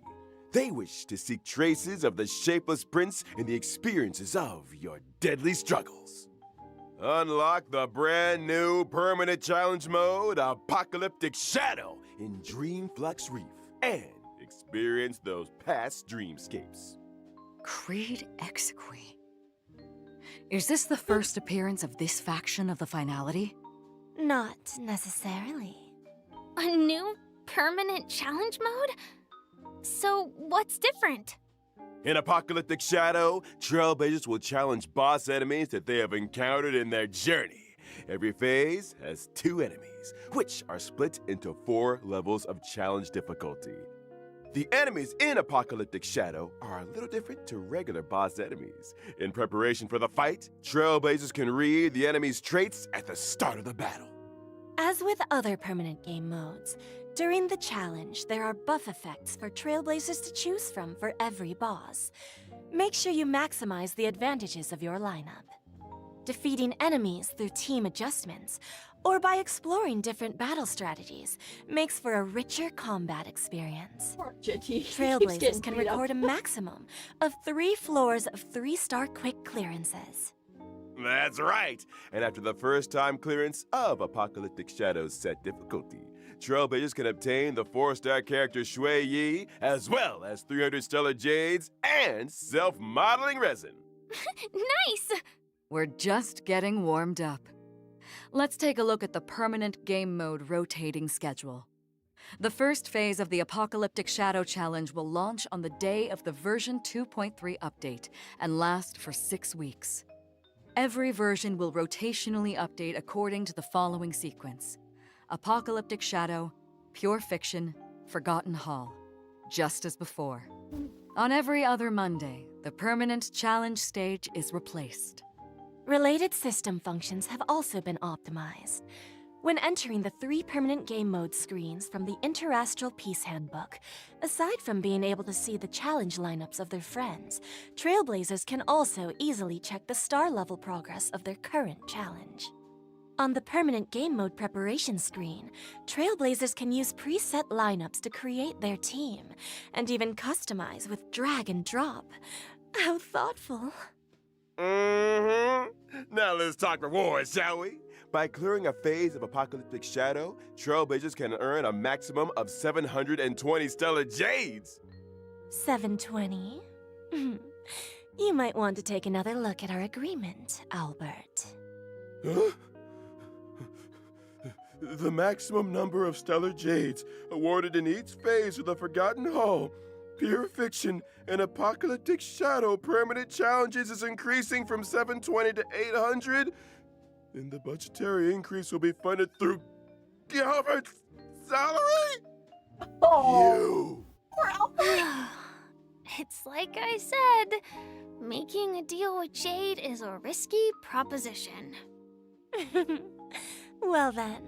They wish to seek traces of the shapeless prince in the experiences of your deadly struggles. Unlock the brand new permanent challenge mode, Apocalyptic Shadow, in Dreamflux Reef, and experience those past dreamscapes. Creed Exequy. Is this the first appearance of this faction of the finality? Not necessarily. A new permanent challenge mode? So what's different? In Apocalyptic Shadow, Trailblazers will challenge boss enemies that they have encountered in their journey. Every phase has 2 enemies, which are split into 4 levels of challenge difficulty. The enemies in Apocalyptic Shadow are a little different to regular boss enemies. In preparation for the fight, Trailblazers can read the enemy's traits at the start of the battle. As with other permanent game modes, during the challenge, there are buff effects for Trailblazers to choose from for every boss. Make sure you maximize the advantages of your lineup. Defeating enemies through team adjustments, or by exploring different battle strategies, makes for a richer combat experience. Poor Jitty. He keeps Trailblazers getting can beat up. record a maximum of 3 floors of 3-star quick clearances. That's right. And after the first time clearance of Apocalyptic Shadow's set difficulty, Trailblazers can obtain the 4-star character Shui Yi, as well as 300 stellar jades and self-modeling resin. Nice! We're just getting warmed up. Let's take a look at the permanent game mode rotating schedule. The first phase of the Apocalyptic Shadow Challenge will launch on the day of the version 2.3 update and last for 6 weeks. Every version will rotationally update according to the following sequence: Apocalyptic Shadow, Pure Fiction, Forgotten Hall, just as before. On every other Monday, the permanent challenge stage is replaced. Related system functions have also been optimized. When entering the 3 permanent game mode screens from the Interastral Peace Handbook, aside from being able to see the challenge lineups of their friends, Trailblazers can also easily check the star level progress of their current challenge. On the permanent game mode preparation screen, Trailblazers can use preset lineups to create their team, and even customize with drag and drop. How thoughtful. Now let's talk rewards, shall we? By clearing a phase of Apocalyptic Shadow, Trailblazers can earn a maximum of 720 Stellar Jades. 720? You might want to take another look at our agreement, Albert. Huh? The maximum number of Stellar Jades awarded in each phase of the Forgotten Hall, Pure Fiction, and Apocalyptic Shadow permanent challenges is increasing from 720 to 800. And the budgetary increase will be funded through Albert's salary? Oh, Poor Albert. It's like I said, making a deal with Jade is a risky proposition. Well then,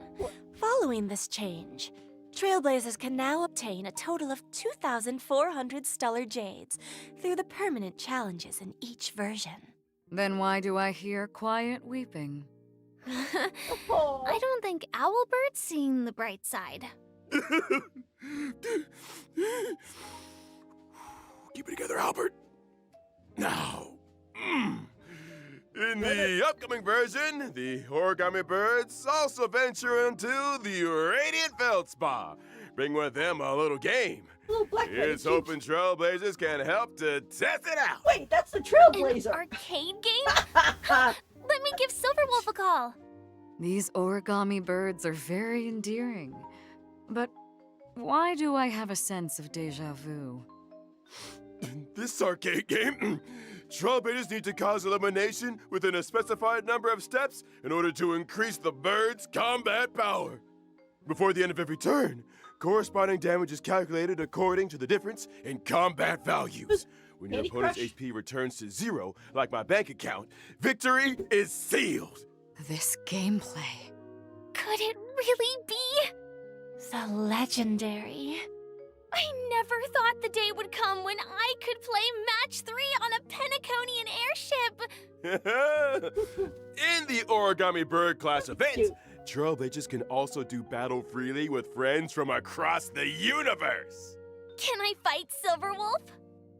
following this change, Trailblazers can now obtain a total of 2,400 Stellar Jades through the permanent challenges in each version. Then why do I hear quiet weeping? oh. I don't think Owlbert's seeing the bright side. Keep it together, Albert. Now, in the upcoming version, the Origami Birds also venture into the Radiant Feldspar. Bring with them a little game. Little black Here's lady. hoping Trailblazers can help to test it out. Wait, that's the An Trailblazer. arcade game? Let me give Silverwolf a call. These origami birds are very endearing. But why do I have a sense of déjà vu? This arcade game, Trailblazers need to cause elimination within a specified number of steps in order to increase the bird's combat power. Before the end of every turn, corresponding damage is calculated according to the difference in combat values. When your Candy opponent's Crush? HP returns to 0, like my bank account, victory is sealed. This gameplay. Could it really be? The legendary. I never thought the day would come when I could play match 3 on a Penaconian airship. In the Origami Bird class event, Cute. Trailblazers can also do battle freely with friends from across the universe. Can I fight Silverwolf?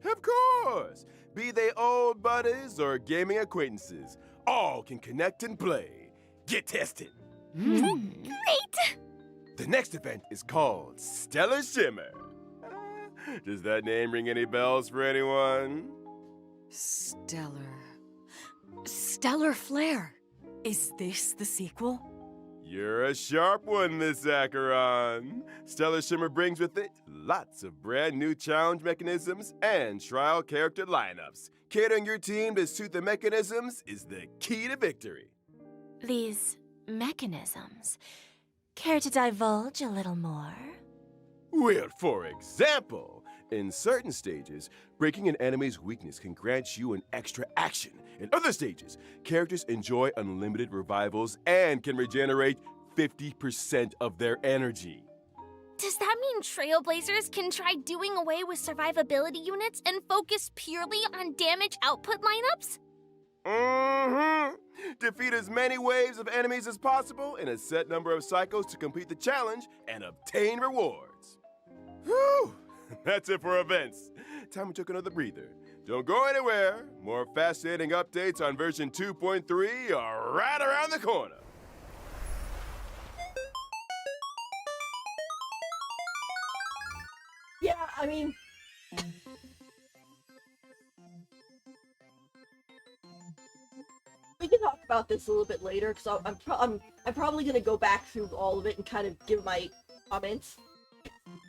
Of course! Be they old buddies or gaming acquaintances, all can connect and play. Get tested. Great! The next event is called Stellar Shimmer. Does that name ring any bells for anyone? Stellar Flare. Is this the sequel? You're a sharp one, Miss Acheron. Stellar Shimmer brings with it lots of brand new challenge mechanisms and trial character lineups. Catering your team to suit the mechanisms is the key to victory. These mechanisms. Care to divulge a little more? Well, for example, in certain stages, breaking an enemy's weakness can grant you an extra action. In other stages, characters enjoy unlimited revivals and can regenerate 50% of their energy. Does that mean Trailblazers can try doing away with survivability units and focus purely on damage output lineups? Mm-hmm. Defeat as many waves of enemies as possible in a set number of cycles to complete the challenge and obtain rewards. Whew! That's it for events. Time we took another breather. Don't go anywhere. More fascinating updates on version 2.3 are right around the corner. Yeah, I mean, we can talk about this a little bit later because I'm probably gonna go back through all of it and kind of give my comments.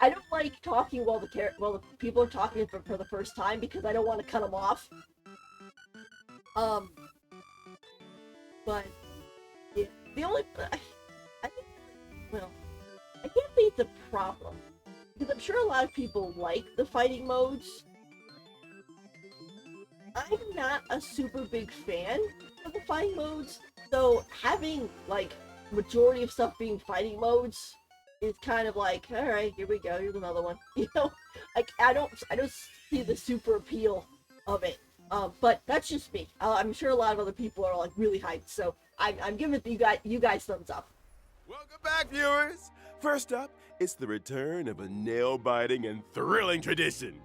I don't like talking while the people are talking for the first time because I don't want to cut them off. But yeah, the only I think, well, I can't say it's a problem because I'm sure a lot of people like the fighting modes. I'm not a super big fan of the fighting modes. So having like majority of stuff being fighting modes is kind of like, all right, here we go, here's another one. You know, like I don't see the super appeal of it. But that's just me. I'm sure a lot of other people are like really hyped. So I'm giving you guys thumbs up. Welcome back, viewers! First up, it's the return of a nail-biting and thrilling tradition.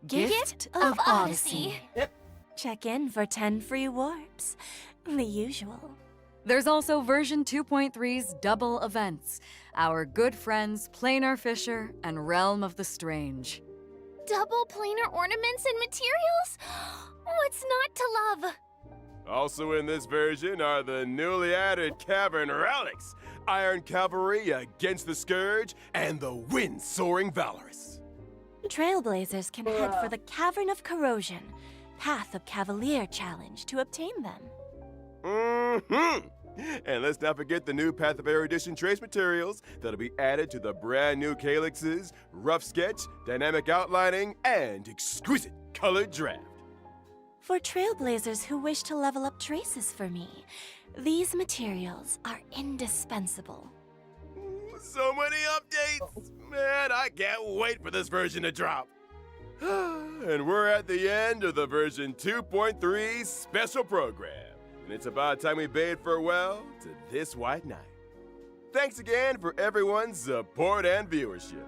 Gift of Odyssey. Yep. Check in for 10 free warps. The usual. There's also version 2.3's double events, our good friends Planar Fisher and Realm of the Strange. Double planar ornaments and materials? What's not to love? Also in this version are the newly added Cavern Relics, Iron Cavalry against the Scourge, and the Wind-Soaring Valorous. Trailblazers can head for the Cavern of Corrosion, Path of Cavalier challenge to obtain them. Mm-hmm. And let's not forget the new Path of Erudition trace materials that'll be added to the brand new calyxes, rough sketch, dynamic outlining, and exquisite colored draft. For trailblazers who wish to level up traces for me, these materials are indispensable. So many updates! Man, I can't wait for this version to drop. And we're at the end of the version 2.3 special program. And it's about time we bade farewell to this white knight. Thanks again for everyone's support and viewership.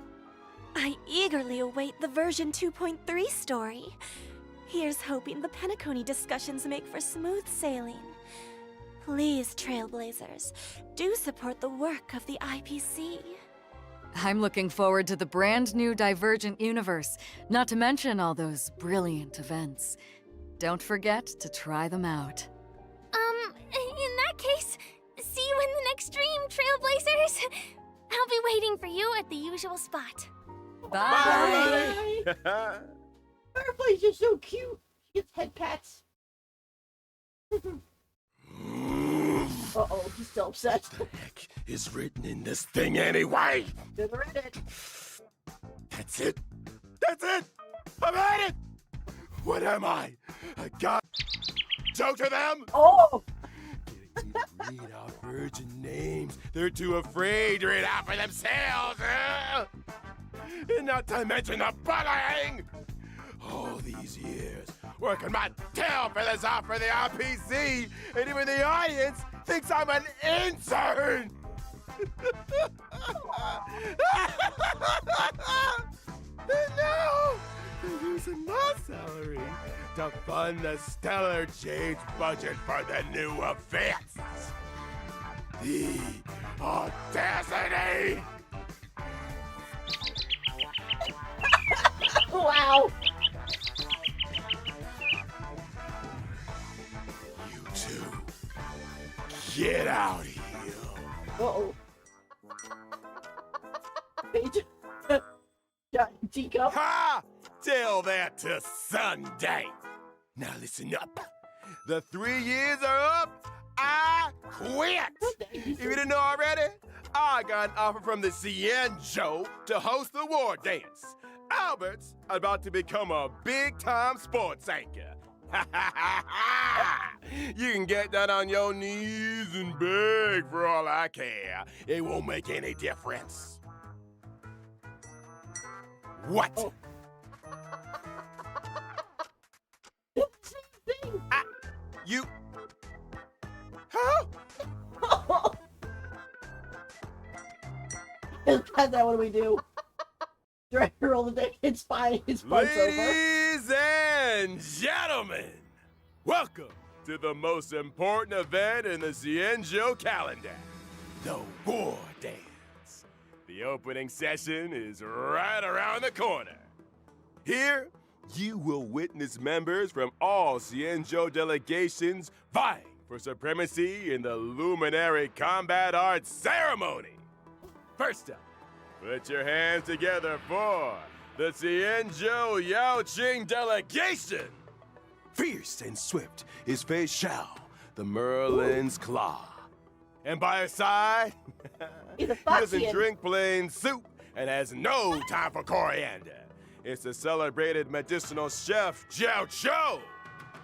I eagerly await the version 2.3 story. Here's hoping the Penacony discussions make for smooth sailing. Please, Trailblazers, do support the work of the IPC. I'm looking forward to the brand new Divergent universe, not to mention all those brilliant events. Don't forget to try them out. In that case, see you in the next stream, Trailblazers. I'll be waiting for you at the usual spot. Bye! Bye. Firefly's just so cute. She gets head pats. Uh-oh, he's still upset. What the heck is written in this thing anyway? Never read it. That's it. That's it. I've had it. What am I? A god joke to them? Oh! Read out virgin names. They're too afraid to read out for themselves. And not to mention the bullying. All these years working my tail for this out for the RPC, and even the audience thinks I'm an intern. And now they're using my salary to fund the stellar change budget for the new events. The audacity! Wow! You two, get out of here. Uh-oh. Teacup. Ha! Tell that to Sunday. Now listen up. The 3 years are up. I quit. If you didn't know already, I got an offer from the Cienjo to host the war dance. Albert's about to become a big-time sports anchor. You can get that on your knees and beg for all I care. It won't make any difference. What? Oh. Same thing. You... Huh? Past that, what do we do? Drag her all the day. It's fine. His fight's over. Ladies and gentlemen, welcome to the most important event in the Cienjo calendar, the War Dance. The opening session is right around the corner. Here, you will witness members from all Cienjo delegations vying for supremacy in the Luminary Combat Arts Ceremony. First up, put your hands together for the Cienjo Yaoqing delegation. Fierce and swift is Fei Xiao, the Merlin's Claw. And by her side, He's a he doesn't Foxian. drink plain soup and has no time for coriander. It's the celebrated medicinal chef Jiao Cho.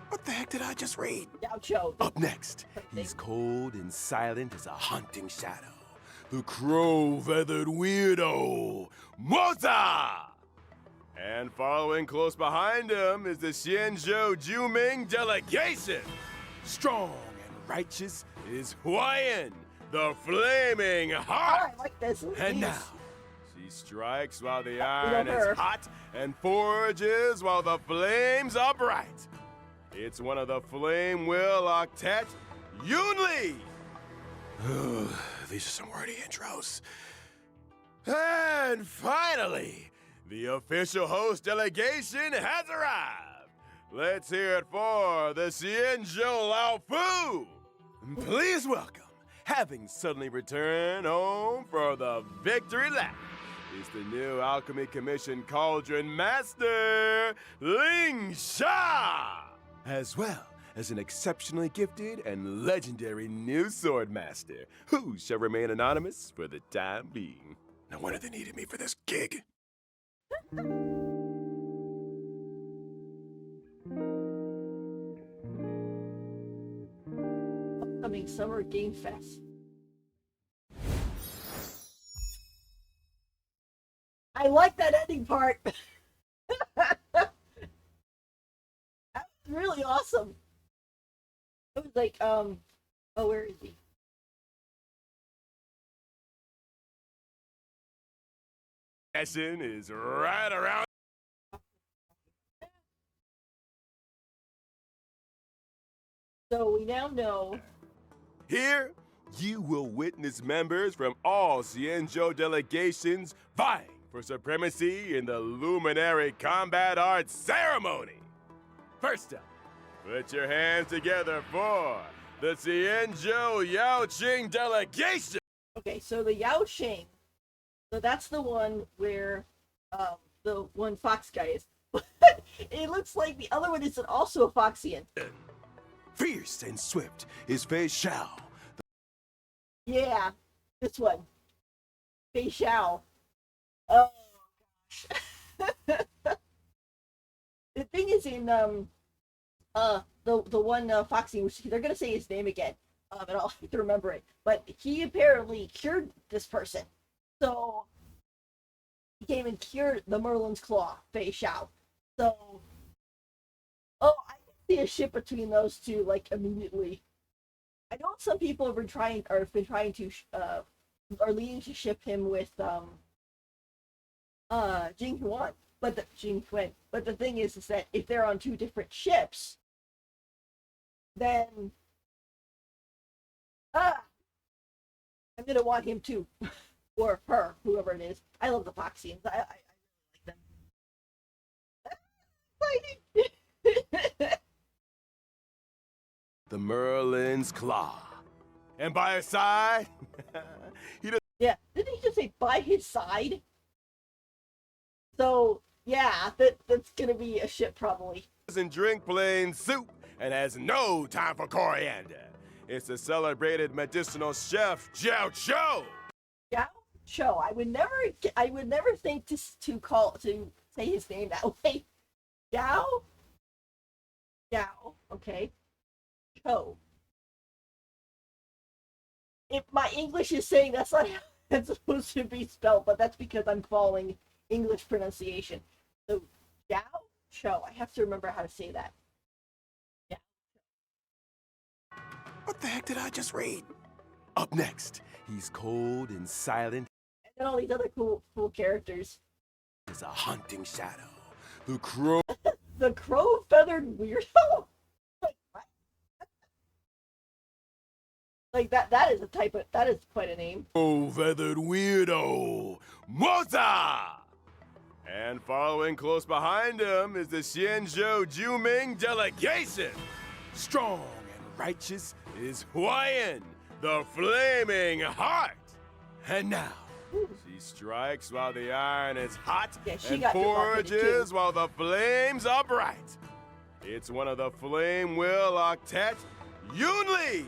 What the heck did I just read? Yao Cho. Up next, he's cold and silent as a haunting shadow. The crow-feathered weirdo, Mota! And following close behind him is the Xianzhou Juming delegation. Strong and righteous is Huayan, the flaming Oh, heart. I like this. And Jeez. now, she strikes while the love iron her. is hot and forages while the flames are bright. It's one of the Flame Will Octet, Yunli! These are some wordy intros. And finally, the official host delegation has arrived. Let's hear it for the Xianzhou Lao Fu. Please welcome, having suddenly returned home for the victory lap, is the new Alchemy Commission Cauldron Master, Ling Sha, as well as an exceptionally gifted and legendary new sword master, who shall remain anonymous for the time being. No wonder they needed me for this gig. Upcoming Summer Game Fest. I like that ending part. That's really awesome. It was like, oh, where is he? Session is right around. So we now know. Here, you will witness members from all Xianzhou delegations vying for supremacy in the Luminary Combat Arts Ceremony. First up, put your hands together for the Xianzhou Yaoqing delegation. Okay, so the Yao Sheng. So that's the one where the one fox guy is. It looks like the other one is also a Foxian. Fierce and swift is Fei Xiao. Yeah, this one. Fei Xiao. Oh gosh. The thing is in the one Foxy, which they're gonna say his name again, and I'll have to remember it. But he apparently cured this person, so he came and cured the Merlin's Claw, Fei Xiao. So, oh, I can see a ship between those two like immediately. I know some people have been trying to are leading to ship him with Jing Huan, but the thing is that if they're on two different ships, then I'm gonna want him too, or her, whoever it is. I love the Foxians. I like them. Exciting. The Merlin's Claw. And by his side, he Yeah, didn't he just say by his side? So yeah, that's gonna be a ship probably. doesn't drink plain soup and has no time for coriander. It's the celebrated medicinal chef Jiao Cho. Yao Cho. I would never think to say his name that way. Yao. Okay. Cho. If my English is saying that's not how it's supposed to be spelled, but that's because I'm following English pronunciation. So Yao Cho. I have to remember how to say that. Yeah. What the heck did I just read? Up next, he's cold and silent And then all these other cool characters. as a haunting shadow. The crow. The crow-feathered weirdo. Like, what? Like that is quite a name. Feathered weirdo, Mota! And following close behind him is the Xianzhou Juming delegation. Strong and righteous is Huayan, the flaming heart. And now, she strikes while the iron is hot Yeah, she and got demoted forages too. while the flames are bright. It's one of the Flame Will Octet, Yunli!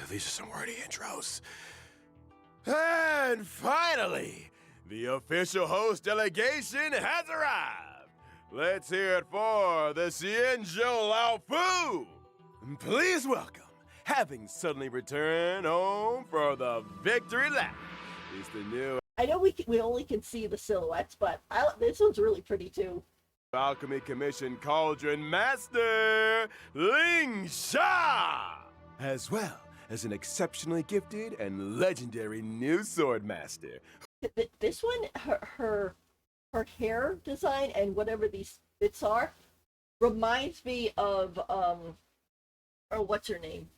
These are some wordy intros. And finally, the official host delegation has arrived. let's hear it for the Xianzhou Lao Fu! Please welcome, having suddenly returned home for the victory lap, is the new I know we only can see the silhouettes, but this one's really pretty too. Alchemy Commission Cauldron Master, Ling Sha! As well as an exceptionally gifted and legendary new sword master. This one, her hair design and whatever these bits are, reminds me of or what's her name?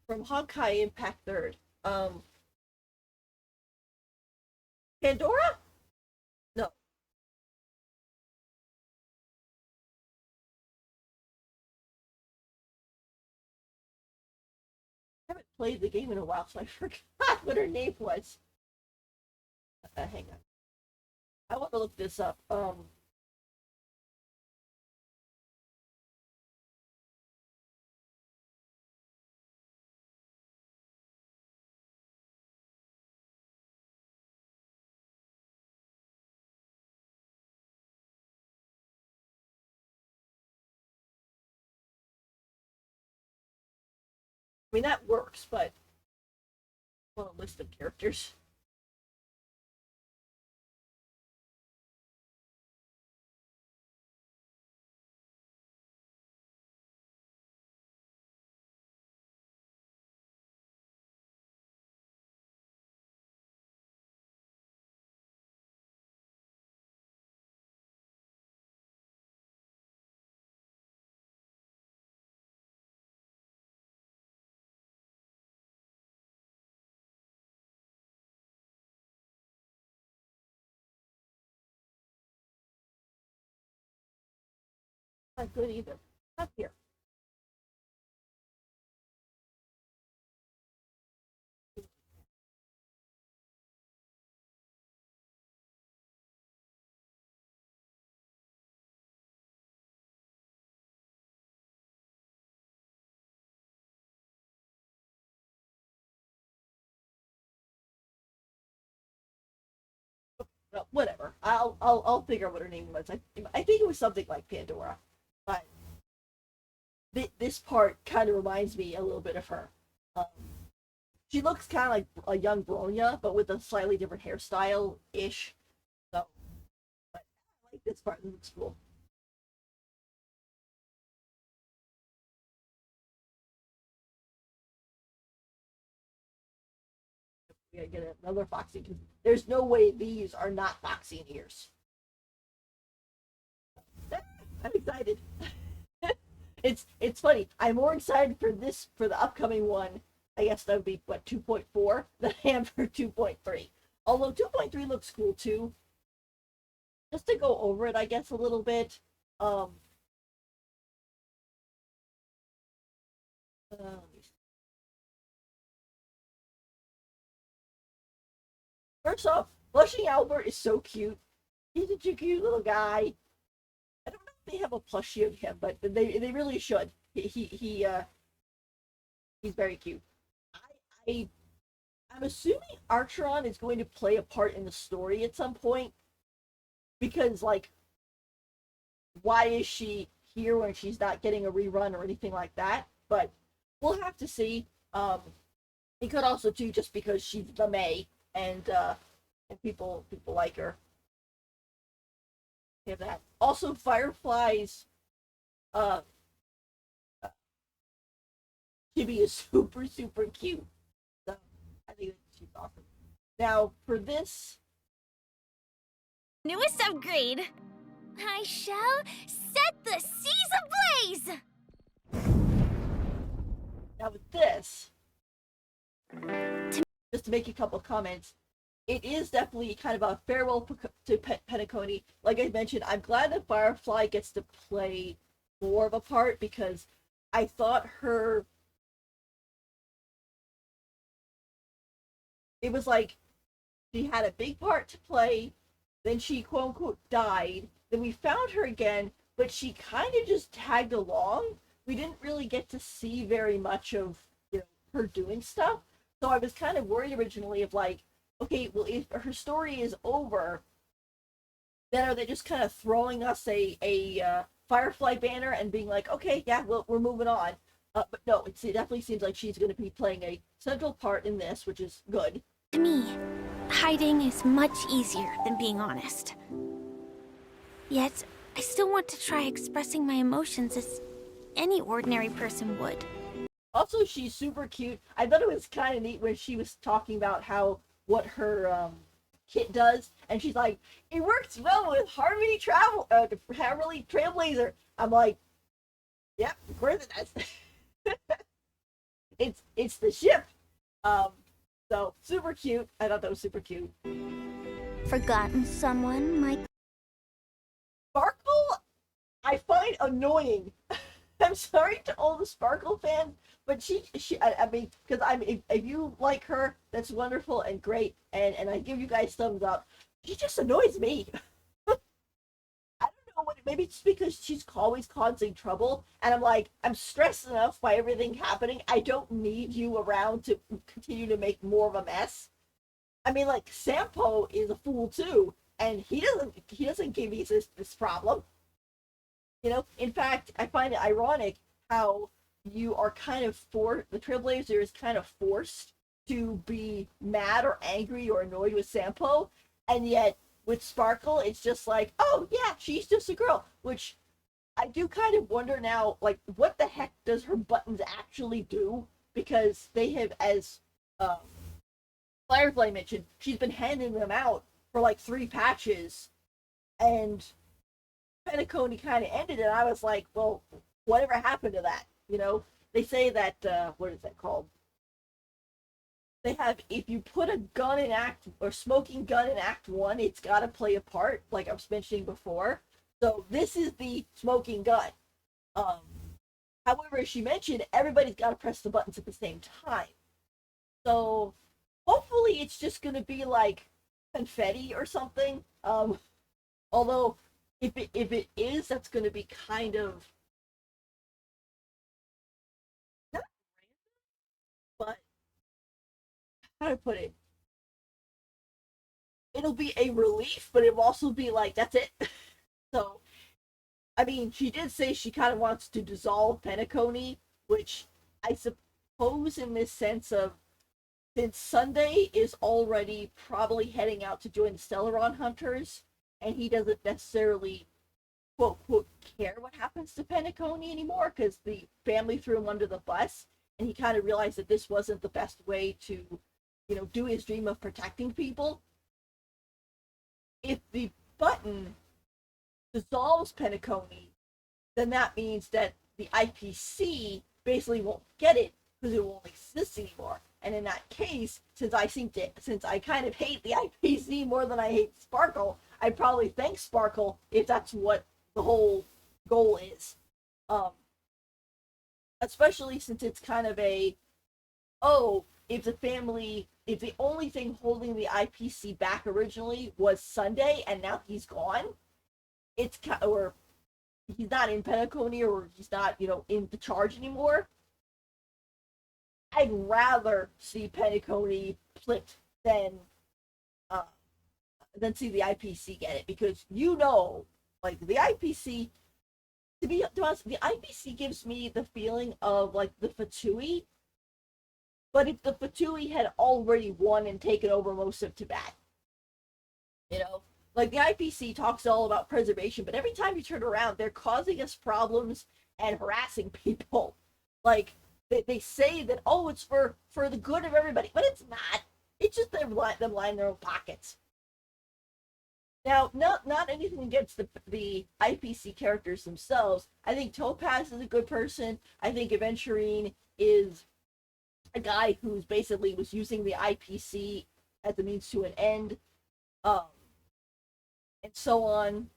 From Honkai Impact Third. Pandora? No. I haven't played the game in a while, so I forgot what her name was. Hang on. I want to look this up. I mean, that works, but I want a list of characters. Not good either. Not here. No, whatever. I'll figure out what her name was. I think it was something like Pandora, but this part kind of reminds me a little bit of her. Um, she looks kind of like a young Bronya, but with a slightly different hairstyle ish. So, but I like this part. It looks cool. We gotta get another Foxy because there's no way these are not Foxy ears. I'm excited. It's funny. I'm more excited for the upcoming one. I guess that would be what 2.4 than I am for 2.3. Although 2.3 looks cool too. Just to go over it, I guess a little bit. Let me see. First off, Blushing Albert is so cute. He's a cute little guy. I don't know if they have a plushie of him, but they really should. He's very cute. I I'm assuming Archeron is going to play a part in the story at some point because like why is she here when she's not getting a rerun or anything like that? But we'll have to see. It could also too just because she's the May and people like her. We have that. Also, Firefly's Chibi is super cute. So I think she's awesome. Now for this Newest upgrade. I shall set the seas ablaze! now with this, just to make a couple comments, it is definitely kind of a farewell to Penacony. Like I mentioned, I'm glad that Firefly gets to play more of a part because I thought it was like she had a big part to play, then she quote unquote died, then we found her again, but she kind of just tagged along. We didn't really get to see very much of her doing stuff. So I was kind of worried originally of like, okay, well, if her story is over, then are they just kind of throwing us a Firefly banner and being like, okay, yeah, we're moving on? But no, it definitely seems like she's going to be playing a central part in this, which is good. To me, hiding is much easier than being honest. Yet, I still want to try expressing my emotions as any ordinary person would. Also, she's super cute. I thought it was kind of neat when she was talking about what her kit does, and she's like, "It works well with Harmony Trailblazer." I'm like, "Yep, of course it does." it's the ship. So super cute. I thought that was super cute. Forgotten someone, Mike? Sparkle, I find annoying. I'm sorry to all the Sparkle fans, but I mean, because if you like her, that's wonderful and great, and I give you guys thumbs up. She just annoys me. I don't know what. Maybe it's because she's always causing trouble, and I'm like, I'm stressed enough by everything happening. I don't need you around to continue to make more of a mess. I mean, like, Sampo is a fool too, and he doesn't give me this problem. You know, in fact, I find it ironic how you are kind of the Trailblazer is kind of forced to be mad or angry or annoyed with Sampo, and yet with Sparkle, it's just like, oh yeah, she's just a girl, which I do kind of wonder now, like, what the heck does her buttons actually do? Because they have, as Firefly mentioned, she's been handing them out for like 3 patches, and Penacony kind of ended, and I was like, well, whatever happened to that? You know, they say that, what is that called? They have, if you put a gun in smoking gun in Act 1, it's got to play a part, like I was mentioning before. So this is the smoking gun. However, as she mentioned, everybody's got to press the buttons at the same time. So hopefully it's just going to be like confetti or something. Although if it is, that's going to be kind of not random, but how do I put it? It'll be a relief, but it'll also be like, that's it. So, I mean, she did say she kind of wants to dissolve Penacony, which I suppose in this sense of, since Sunday is already probably heading out to join the Stellaron Hunters, and he doesn't necessarily, quote, quote, care what happens to Penacony anymore, because the family threw him under the bus, and he kind of realized that this wasn't the best way to, you know, do his dream of protecting people. If the button dissolves Penacony, then that means that the IPC basically won't get it because it won't exist anymore. And in that case, since I kind of hate the IPC more than I hate Sparkle, I'd probably thank Sparkle if that's what the whole goal is. Especially since it's kind of if the only thing holding the IPC back originally was Sunday, and now he's gone, or he's not in Penacony, or he's not, you know, in the charge anymore, I'd rather see Penacony flipped than see the IPC get it, because, you know, like, the IPC, to be honest, the IPC gives me the feeling of like the Fatui. But if the Fatui had already won and taken over most of Tibet, you know, like, the IPC talks all about preservation, but every time you turn around, they're causing us problems and harassing people. Like, they say that, oh, it's for the good of everybody, but it's not. It's just them lining their own pockets. Now, not anything against the IPC characters themselves. I think Topaz is a good person. I think Aventurine is a guy who's basically was using the IPC as a means to an end, and so on.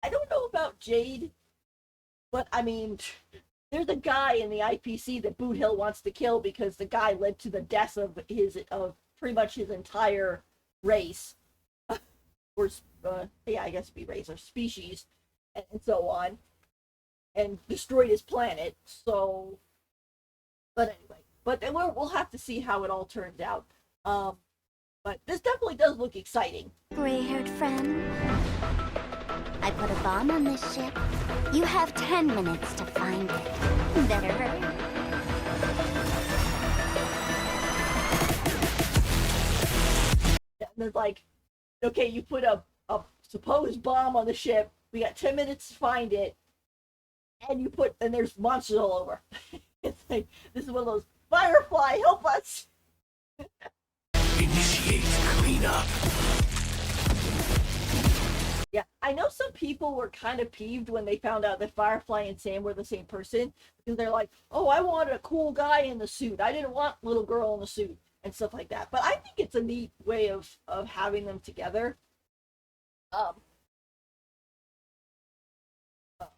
I don't know about Jade, but I mean, there's a guy in the IPC that Boot Hill wants to kill because the guy led to the death of pretty much his entire race, or yeah, I guess it'd be race or species, and so on, and destroyed his planet. So, but anyway, we'll have to see how it all turns out. But this definitely does does look exciting. Gray-haired friend. I put a bomb on this ship. You have 10 minutes to find it. Better hurry. And it's like, okay, you put a supposed bomb on the ship. We got 10 minutes to find it, and there's monsters all over. It's like, this is one of those, Firefly, help us! Initiate cleanup. Yeah, I know some people were kind of peeved when they found out that Firefly and Sam were the same person, because they're like, oh, I wanted a cool guy in the suit. I didn't want little girl in the suit, and stuff like that. But I think it's a neat way of having them together.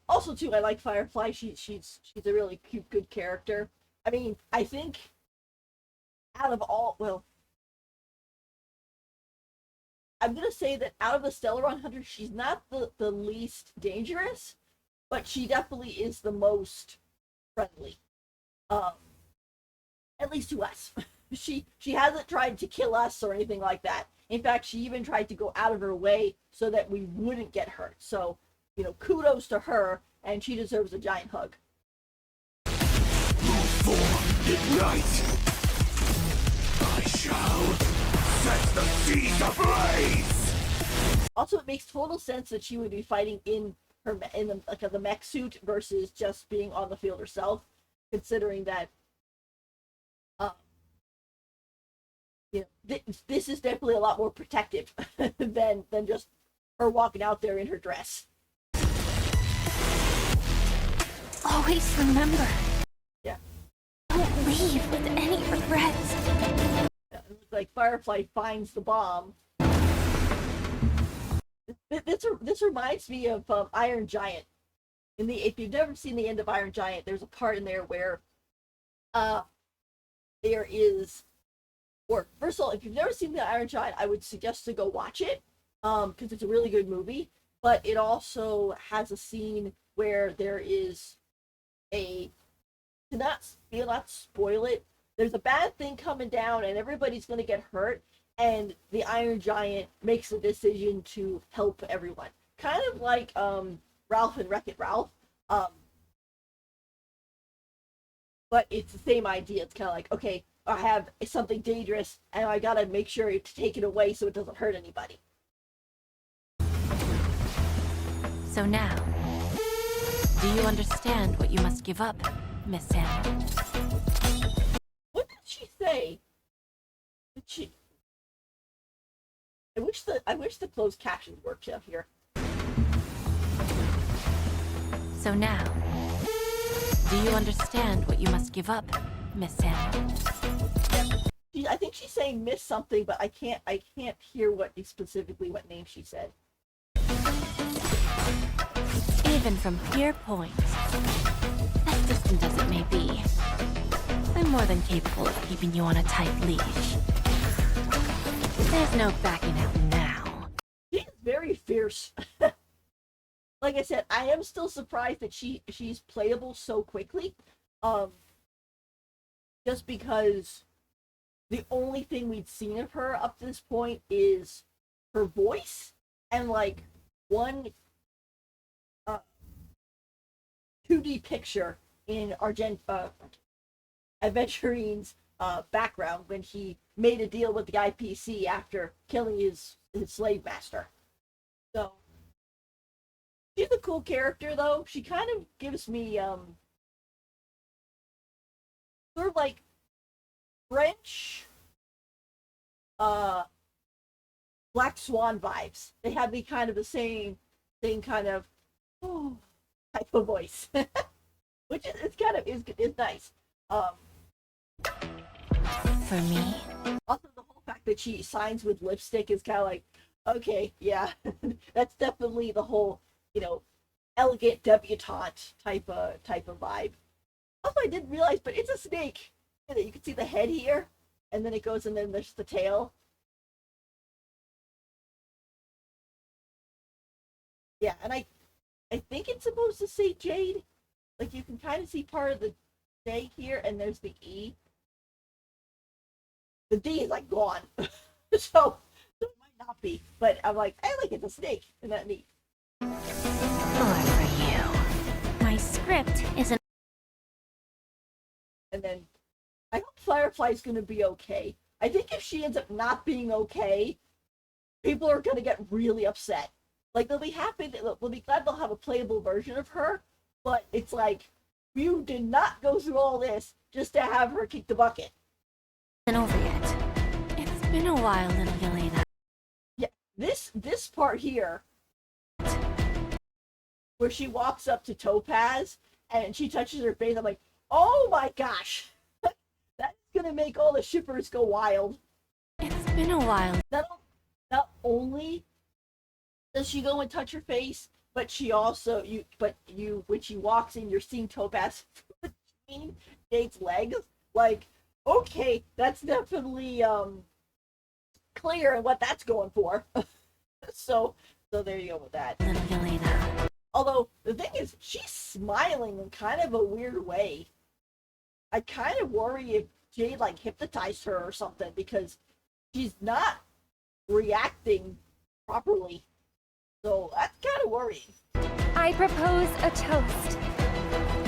Also, too, I like Firefly. She's a really cute, good character. I mean, I think out of all, well, I'm gonna say that out of the Stellaron Hunters, she's not the least dangerous, but she definitely is the most friendly. At least to us. She hasn't tried to kill us or anything like that. In fact, she even tried to go out of her way so that we wouldn't get hurt. So, kudos to her, and she deserves a giant hug. Move forward, ignite. I shall set the seas ablaze. Also, it makes total sense that she would be fighting in the mech suit versus just being on the field herself, considering that this is definitely a lot more protective than just her walking out there in her dress. Always remember. Yeah. Don't leave with any regrets. Yeah, it looks like Firefly finds the bomb. This reminds me of Iron Giant. If you've never seen the end of Iron Giant, there's a part in there where there is. Or, first of all, if you've never seen the Iron Giant, I would suggest to go watch it, because it's a really good movie. But it also has a scene where there is to not spoil it, there's a bad thing coming down and everybody's going to get hurt, and the Iron Giant makes a decision to help everyone. Kind of like Ralph and Wreck-It Ralph. But it's the same idea. It's kind of like, okay, I have something dangerous, and I gotta make sure to take it away so it doesn't hurt anybody. So now, do you understand what you must give up, Miss Sam? What did she say? I wish the closed captions worked out here. So now, do you understand what you must give up, Miss Sam? I think she's saying miss something, but I can't hear what name she said. Even from here point, as distant as it may be, I'm more than capable of keeping you on a tight leash. There's no backing out now. She's very fierce. Like I said, I am still surprised that she's playable so quickly. Just because the only thing we'd seen of her up to this point is her voice and like one 2D picture in Adventurine's background when he made a deal with the IPC after killing his slave master. So she's a cool character, though. She kind of gives me sort of like French Black Swan vibes. They have me kind of the same kind of type of voice. Which is nice. For me? Also, the whole fact that she signs with lipstick is kind of like, okay, yeah, that's definitely the whole, elegant debutante type of vibe. Also, I didn't realize, but it's a snake. You can see the head here, and then it goes, and then there's the tail. Yeah, and I think it's supposed to say Jade. Like, you can kind of see part of the J here, and there's the E. The D is, like, gone. So it might choppy, but I'm like, I like it, the snake, isn't that neat? More for you. My script isn't. And then I hope Firefly's gonna be okay. I think if she ends up not being okay, people are gonna get really upset. Like they'll be happy, they'll be glad they'll have a playable version of her, but it's like you did not go through all this just to have her kick the bucket. Over yet. It's been a while, little Yelena. Yeah, this part here, where she walks up to Topaz and she touches her face, I'm like, oh my gosh, that's gonna make all the shippers go wild. It's been a while. Not only does she go and touch her face, but she also when she walks in, you're seeing Topaz between Jade's legs. Like, okay, that's definitely clear and what that's going for. so there you go with that. Little Yelena. Although the thing is, she's smiling in kind of a weird way. I kind of worry if Jade like hypnotized her or something, because she's not reacting properly. So that's kind of worrying. I propose a toast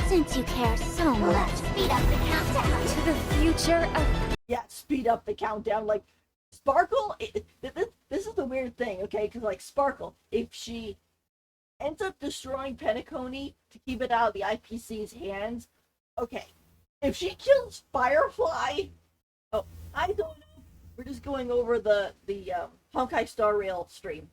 Since you care so much, speed up the countdown. to the future of. Yeah, speed up the countdown. Like Sparkle, this is the weird thing, okay? Because like Sparkle, if she ends up destroying Penacony to keep it out of the IPC's hands, okay. If she kills Firefly, oh, I don't know. We're just going over the Honkai Star Rail stream.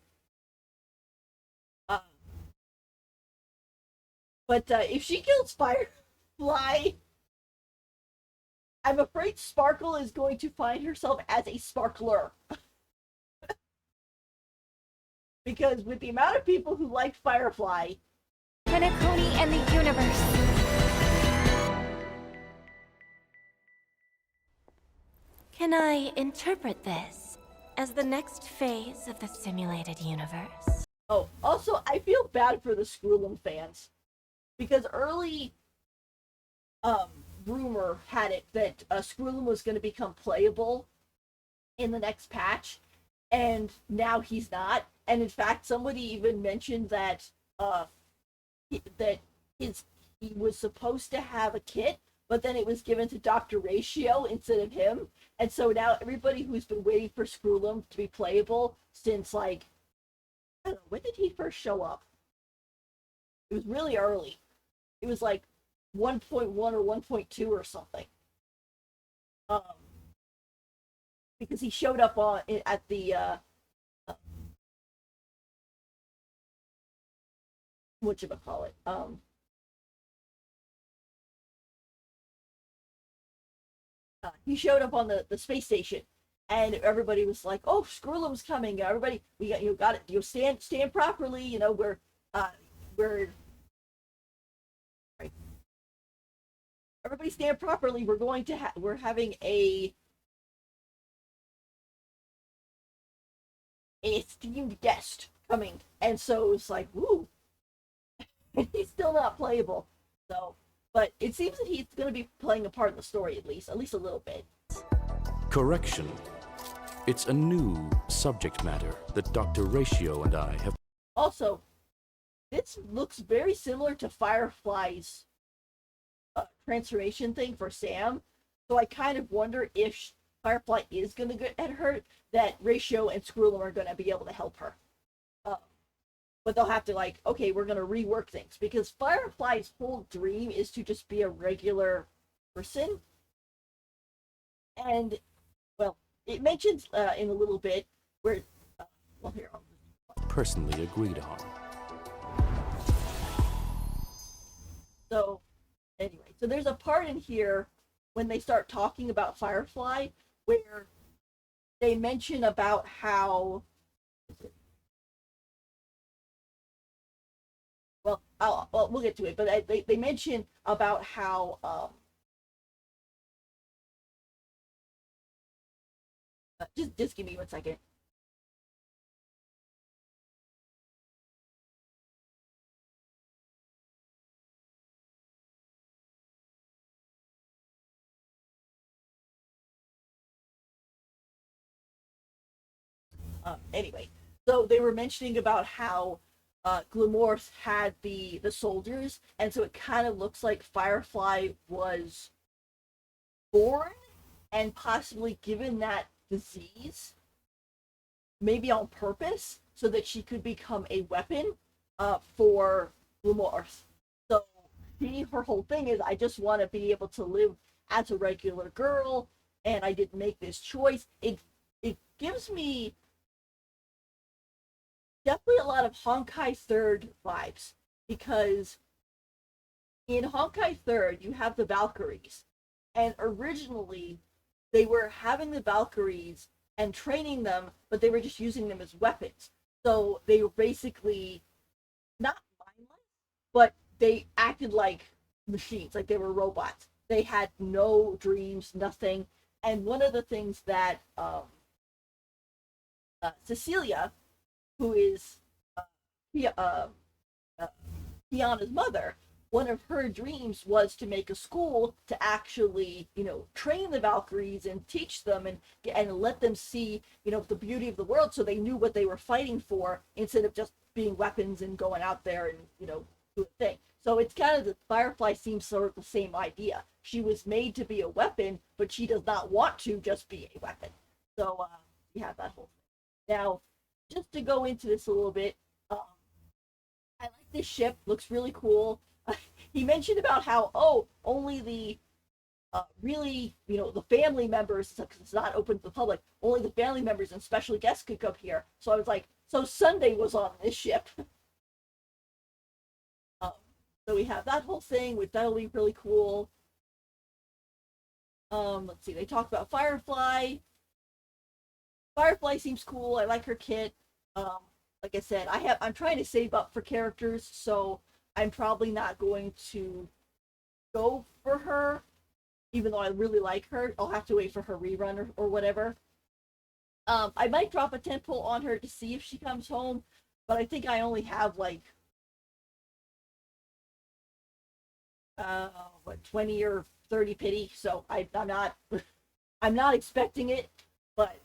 But if she kills Firefly, I'm afraid Sparkle is going to find herself as a sparkler. Because with the amount of people who like Firefly, Penacony and the universe. Can I interpret this as the next phase of the simulated universe? oh, also I feel bad for the Scrollum fans, because early rumor had it that Scrollum was going to become playable in the next patch, and now he's not. And in fact, somebody even mentioned that he was supposed to have a kit, but then it was given to Dr. Ratio instead of him. And so now everybody who's been waiting for Scrollum to be playable since, like, I don't know, when did he first show up? It was really early. It was like 1.1 or 1.2 or something. Because he showed up at the whatchamacallit, he showed up on the space station, and everybody was like, "Oh, Scrollum's coming! Everybody, got it. You stand properly. You know, we're right. Everybody stand properly. We're going to we're having a esteemed guest coming." And so it's like, woo, he's still not playable. So, but it seems that he's going to be playing a part in the story, at least a little bit. Correction. It's a new subject matter that Dr. Ratio and I have. Also, this looks very similar to Firefly's transformation thing for Sam. So I kind of wonder if Firefly is going to get her, that Ratio and Scrollum are going to be able to help her. But they'll have to, like, okay, we're going to rework things, because Firefly's whole dream is to just be a regular person. And, well, it mentions in a little bit where, well, here, Personally agreed on. So, anyway, so there's a part in here when they start talking about Firefly where they mention about how, well, we'll get to it, but they mention about how just give me 1 second. Anyway, so they were mentioning about how Glamorth had the soldiers, and so it kind of looks like Firefly was born and possibly given that disease, maybe on purpose, so that she could become a weapon for Glamorth. So her whole thing is, I just want to be able to live as a regular girl, and I didn't make this choice. It gives me definitely a lot of Honkai Third vibes, because in Honkai Third you have the Valkyries, and originally they were having the Valkyries and training them, but they were just using them as weapons. So they were basically not mindless, but they acted like machines, like they were robots. They had no dreams, nothing. And one of the things that Cecilia, who is Tiana's mother, one of her dreams was to make a school to actually, train the Valkyries and teach them and let them see, the beauty of the world, so they knew what they were fighting for instead of just being weapons and going out there and, do a thing. So it's kind of, the Firefly seems sort of the same idea. She was made to be a weapon, but she does not want to just be a weapon. So you have that whole thing. Now, just to go into this a little bit, I like this ship. Looks really cool. He mentioned about how, only the really, the family members, because it's not open to the public, only the family members and special guests could come here. So I was like, so Sunday was on this ship. So we have that whole thing, which that'll be really cool. Let's see, they talk about Firefly. Firefly seems cool. I like her kit. Like I said, I'm trying to save up for characters, so I'm probably not going to go for her, even though I really like her. I'll have to wait for her rerun or whatever. I might drop a tempo on her to see if she comes home, but I think I only have like 20 or 30 pity, so I'm not I'm not expecting it, but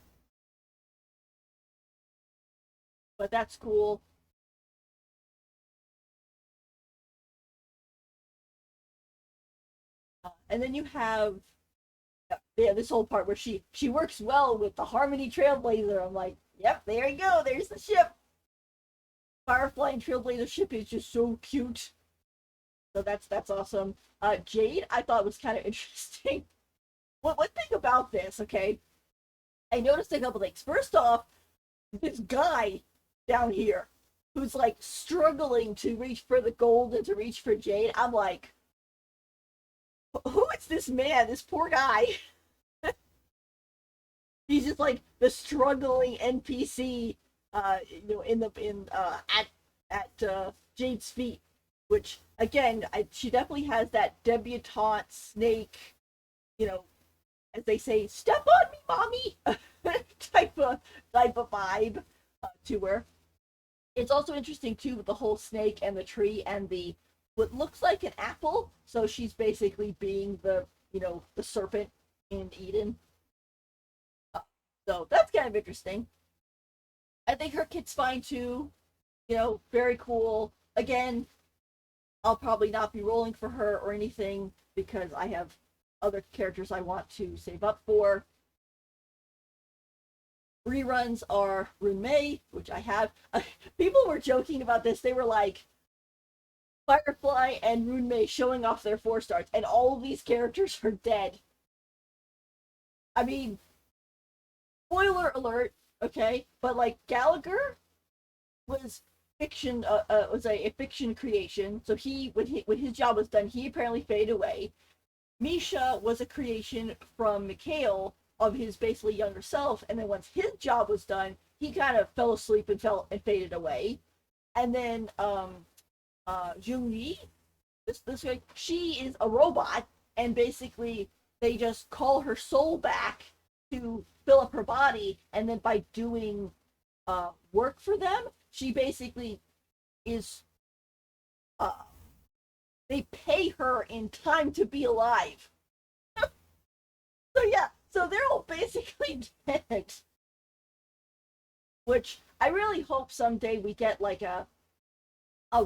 that's cool. And then you have this whole part where she works well with the Harmony Trailblazer. I'm like, yep, there you go. There's the ship. Firefly and Trailblazer ship is just so cute. So that's awesome. Jade, I thought was kind of interesting. One thing about this, okay, I noticed a couple things. First off, this guy down here who's like struggling to reach for the gold and to reach for Jade. I'm like, who is this man? This poor guy. He's just like the struggling NPC, at Jade's feet. Which again, she definitely has that debutante snake, as they say, "Step on me, mommy," type of vibe to her. It's also interesting too with the whole snake and the tree and the what looks like an apple. So she's basically being the the serpent in Eden. So that's kind of interesting. I think her kit's fine too. Very cool. Again, I'll probably not be rolling for her or anything because I have other characters I want to save up for. Reruns are Runmei, which I have. People were joking about this. They were like, Firefly and Runmei showing off their 4-stars, and all of these characters are dead. I mean, spoiler alert, okay? But like Gallagher was fiction, was a fiction creation. So when his job was done, he apparently faded away. Misha was a creation from Mikhail of his basically younger self, and then once his job was done, he kind of fell asleep and faded away. And then Jung-Yi, this guy, she is a robot, and basically they just call her soul back to fill up her body, and then by doing work for them, she basically is they pay her in time to be alive. So yeah, so they're all basically dead. which I really hope someday we get like a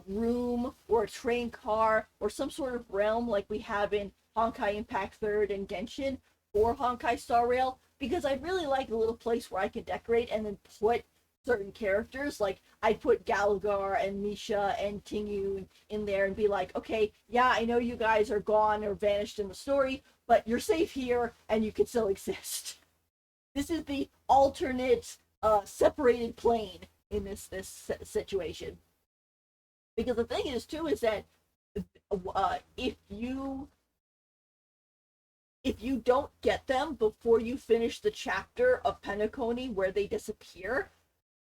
room or a train car or some sort of realm like we have in Honkai Impact 3rd and Genshin or Honkai Star Rail, because I'd really like a little place where I can decorate and then put certain characters. Like I'd put Galgar and Misha and Tingyun in there and be like, okay, yeah, I know you guys are gone or vanished in the story, but you're safe here and you can still exist. This is the alternate separated plane in this situation. Because the thing is too is that if you don't get them before you finish the chapter of Penacony where they disappear,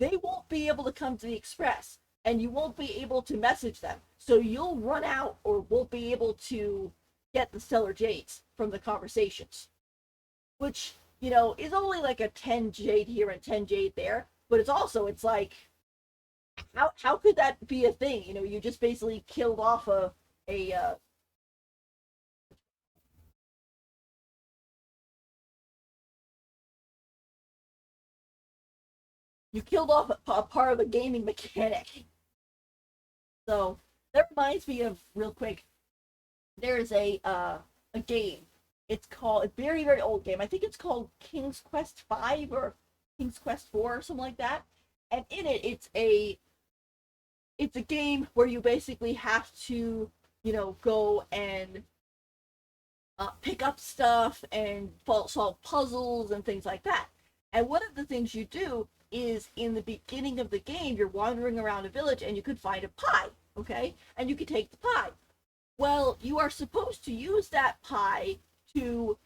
they won't be able to come to the Express, and you won't be able to message them. So you'll run out or won't be able to get the Stellar Jades from the conversations. Which, you know, is only like a 10 Jade here and 10 Jade there, but it's like, how could that be a thing? You know, you just basically killed off you killed off a part of a gaming mechanic. So that reminds me of, real quick, there's a game. It's called a very, very old game. I think it's called King's Quest 5 or King's Quest 4 or something like that. And in it, it's a game where you basically have to, you know, go and pick up stuff and solve puzzles and things like that. And one of the things you do is in the beginning of the game, you're wandering around a village and you could find a pie, okay? And you could take the pie. Well, you are supposed to use that pie to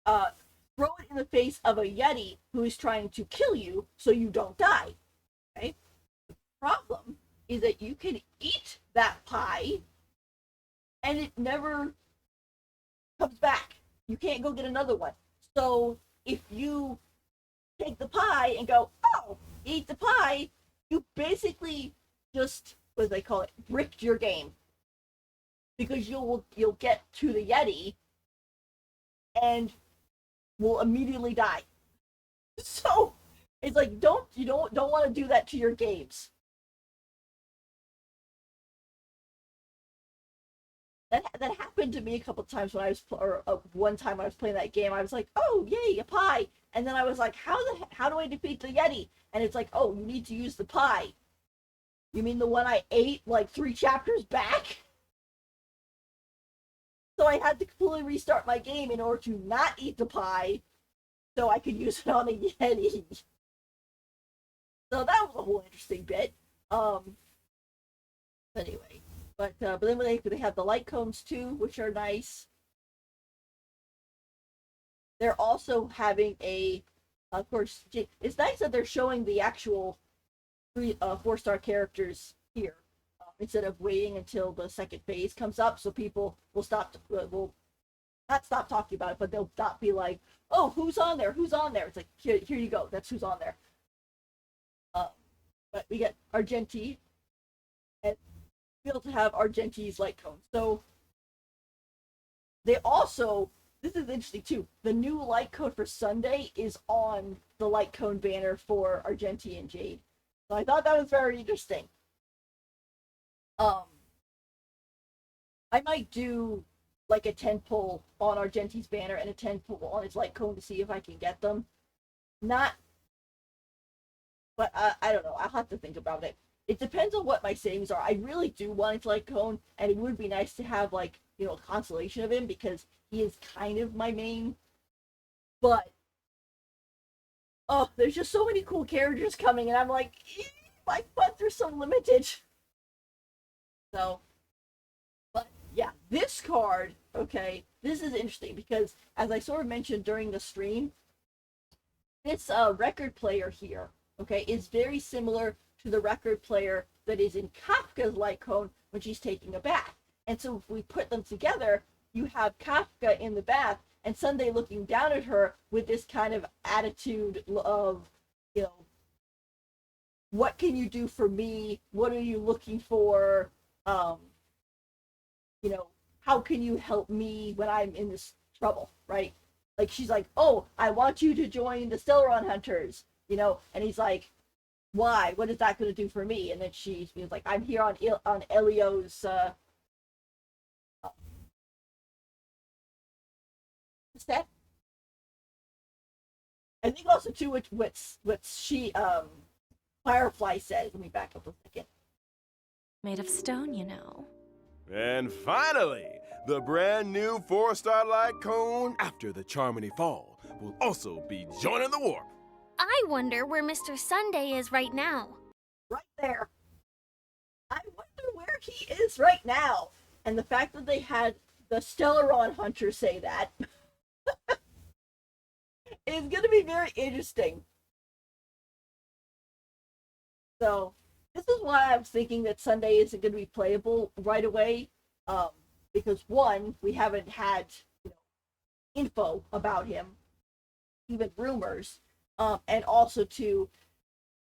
throw it in the face of a Yeti who is trying to kill you so you don't die, okay? The problem is that you can eat that pie and it never comes back. You can't go get another one. So if you take the pie and go, oh, eat the pie, you basically just, what do they call it, bricked your game. Because you'll get to the Yeti and will immediately die. So it's like, don't want to do that to your games. That happened to me a couple times when I was, one time I was playing that game. I was like, oh yay, a pie, and then I was like, how do I defeat the Yeti? And it's like, oh, you need to use the pie. You mean the one I ate like 3 chapters back? So I had to completely restart my game in order to not eat the pie, so I could use it on a Yeti. So that was a whole interesting bit. Anyway. But then they have the light cones too, which are nice. They're also having of course, it's nice that they're showing the actual 4-star characters here instead of waiting until the second phase comes up, so people will will not stop talking about it, but they'll not be like, oh, who's on there? Who's on there? It's like, here you go. That's who's on there. But we get Argenti, and be able to have Argenti's light cone. So they also, this is interesting too, the new light cone for Sunday is on the light cone banner for Argenti and Jade. So I thought that was very interesting. I might do like a 10 pull on Argenti's banner and a 10 pull on its light cone to see if I can get them. But I don't know, I'll have to think about it. It depends on what my savings are. I really do want its light cone, and it would be nice to have, like, you know, a constellation of him because he is kind of my main. But oh, there's just so many cool characters coming, and I'm like, my funds are so limited. So, but yeah, this card, okay, this is interesting because as I sort of mentioned during the stream, this record player here, okay, is very similar to the record player that is in Kafka's light cone when she's taking a bath. And so if we put them together, you have Kafka in the bath and Sunday looking down at her with this kind of attitude of, you know, what can you do for me? What are you looking for? You know, how can you help me when I'm in this trouble, right? Like, she's like, oh, I want you to join the Stellaron Hunters, you know, and he's like, why? What is that going to do for me? And then she was like, I'm here on Elio's set. I think also too what she Firefly said. Let me back up a second. Made of stone, you know. And finally, the brand new 4-star light cone after the Charmony Fall will also be joining the warp. I wonder where Mr. Sunday is right now. Right there. I wonder where he is right now. And the fact that they had the Stellaron Hunter say that is going to be very interesting. So, this is why I was thinking that Sunday isn't going to be playable right away. Because one, we haven't had info about him, even rumors. And also two,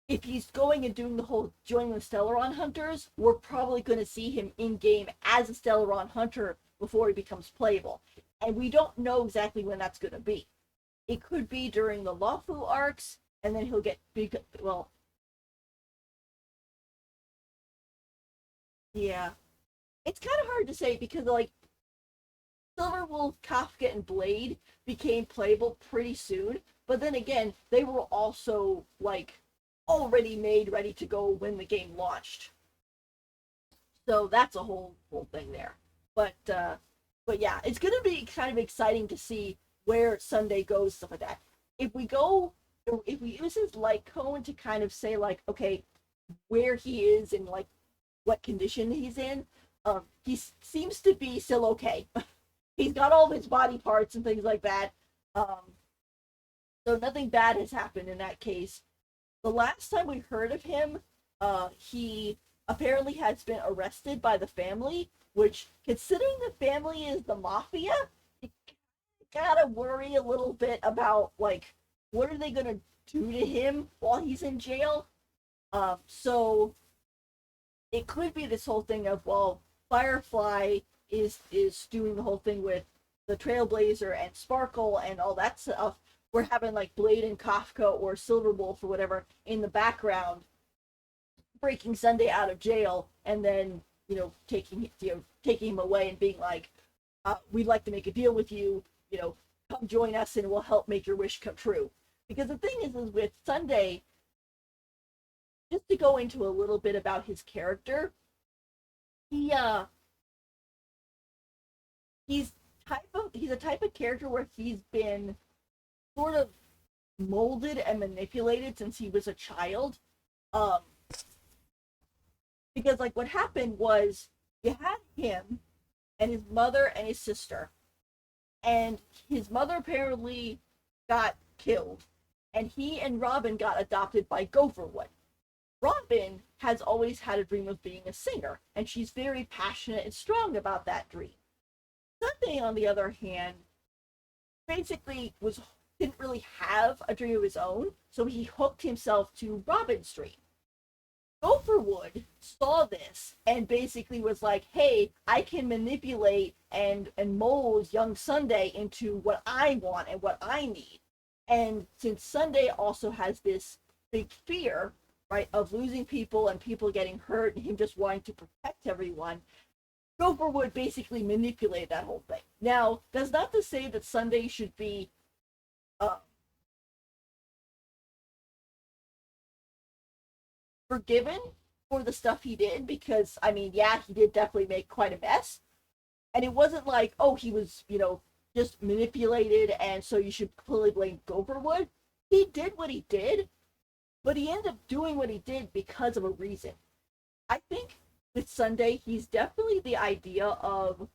if he's going and doing the whole joining the Stellaron Hunters, we're probably going to see him in-game as a Stellaron Hunter before he becomes playable. And we don't know exactly when that's going to be. It could be during the Lawfu arcs, and then he'll get big. Well, yeah. It's kind of hard to say because, like, Silverwolf, Kafka, and Blade became playable pretty soon. But then again, they were also, like, already made, ready to go when the game launched. So that's a whole thing there. But yeah, it's gonna be kind of exciting to see where Sunday goes, stuff like that. If we use his light cone to kind of say, like, okay, where he is and, like, what condition he's in, he seems to be still okay. He's got all of his body parts and things like that. So nothing bad has happened in that case. The last time we heard of him, he apparently has been arrested by the family, which, considering the family is the mafia, you gotta worry a little bit about, like, what are they gonna do to him while he's in jail? So it could be this whole thing of, well, Firefly is doing the whole thing with the Trailblazer and Sparkle and all that stuff. We're having, like, Blade and Kafka or Silverwolf or whatever in the background breaking Sunday out of jail, and then taking him away and being like, we'd like to make a deal with you, come join us and we'll help make your wish come true. Because the thing is with Sunday, just to go into a little bit about his character, he's a type of character where he's been sort of molded and manipulated since he was a child. Because, like, what happened was you had him and his mother and his sister, and his mother apparently got killed, and he and Robin got adopted by Gopherwood. Robin has always had a dream of being a singer, and she's very passionate and strong about that dream. Sunday, on the other hand, basically didn't really have a dream of his own, so he hooked himself to Robin's dream. Gopherwood saw this and basically was like, hey, I can manipulate and mold young Sunday into what I want and what I need. And since Sunday also has this big fear, right, of losing people and people getting hurt and him just wanting to protect everyone, Gopherwood basically manipulated that whole thing. Now, that's not to say that Sunday should be forgiven for the stuff he did, because, I mean, yeah, he did definitely make quite a mess. And it wasn't like, oh, he was, just manipulated and so you should completely blame Gopherwood. He did what he did, but he ended up doing what he did because of a reason. I think with Sunday, he's definitely the idea of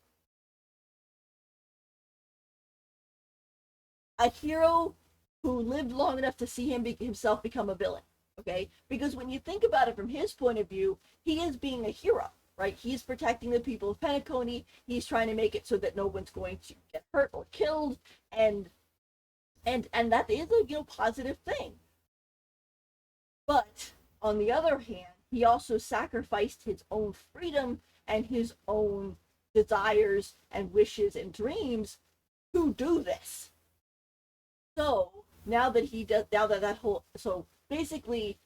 a hero who lived long enough to see himself become a villain. Okay? Because when you think about it from his point of view, he is being a hero, right? He's protecting the people of Penacony. He's trying to make it so that no one's going to get hurt or killed, and that is a positive thing. But on the other hand, he also sacrificed his own freedom and his own desires and wishes and dreams to do this. So now that he does, so basically,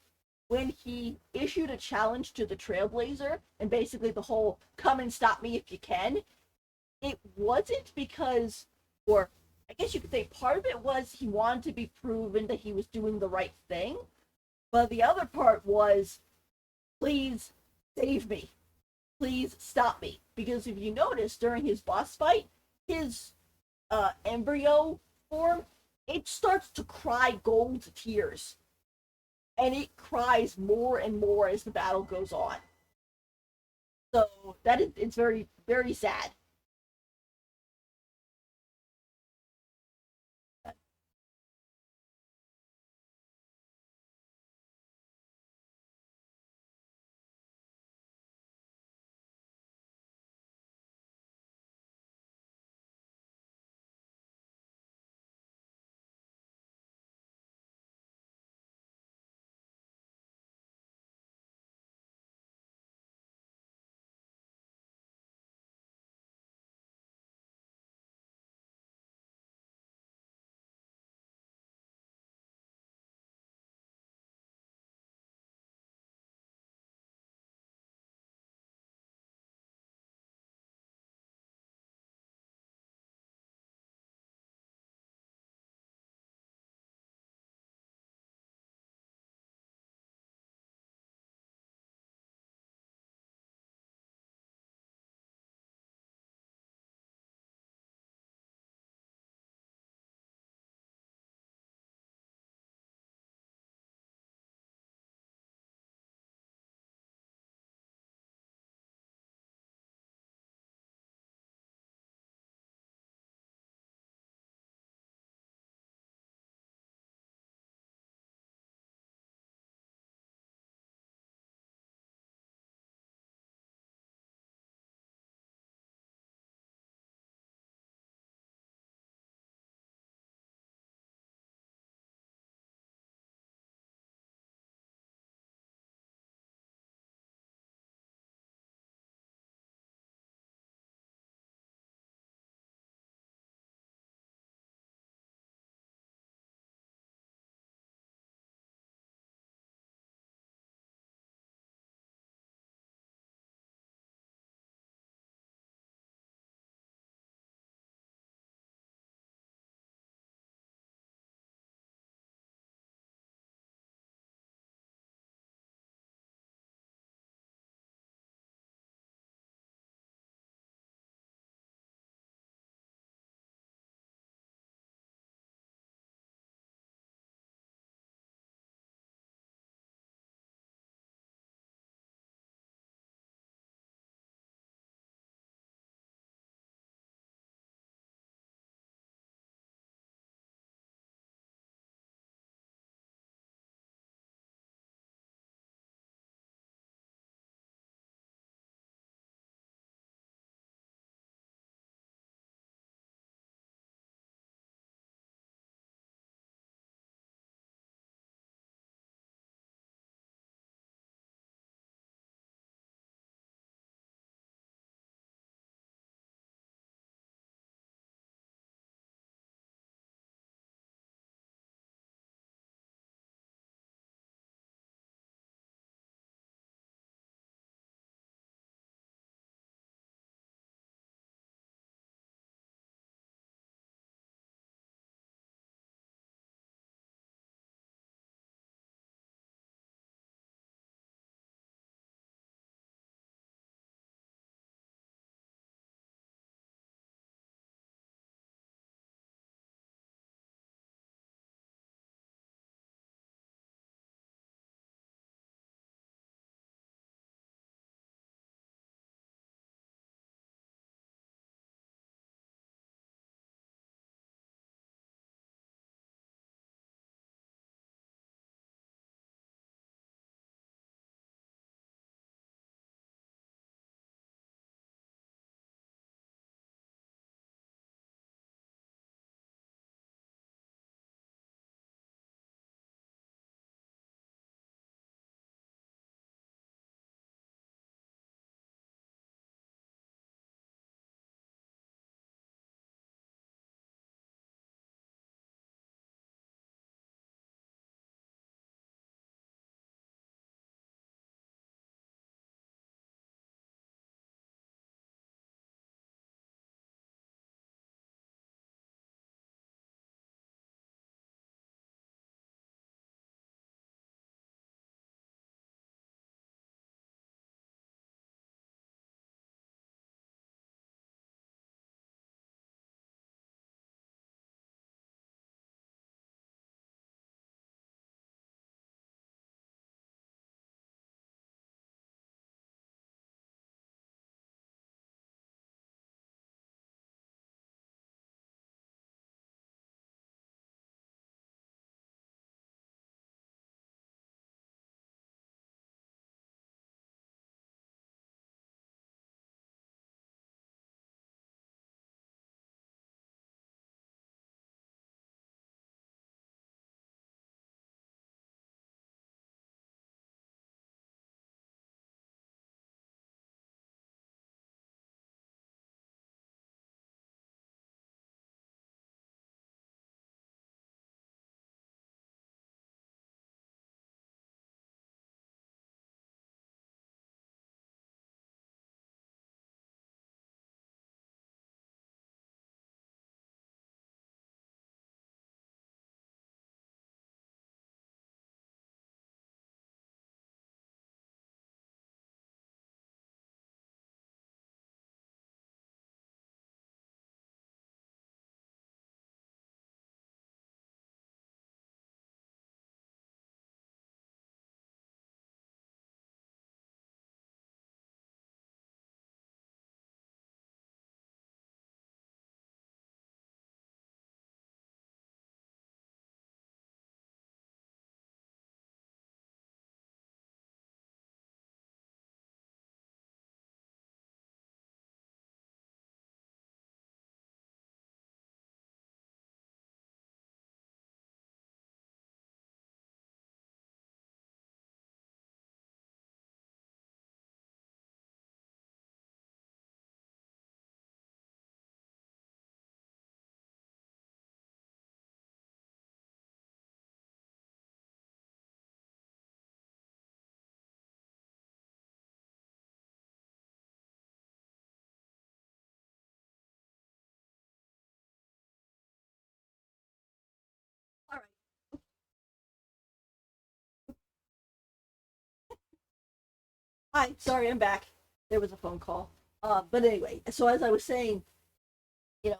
when he issued a challenge to the Trailblazer and basically the whole "come and stop me if you can," it wasn't because, or I guess you could say part of it was he wanted to be proven that he was doing the right thing, but the other part was, please save me, please stop me. Because if you notice during his boss fight, his embryo form, it starts to cry gold tears, and it cries more and more as the battle goes on. So that is, it's very, very sad. Hi, sorry, I'm back. There was a phone call. But anyway, so as I was saying, you know,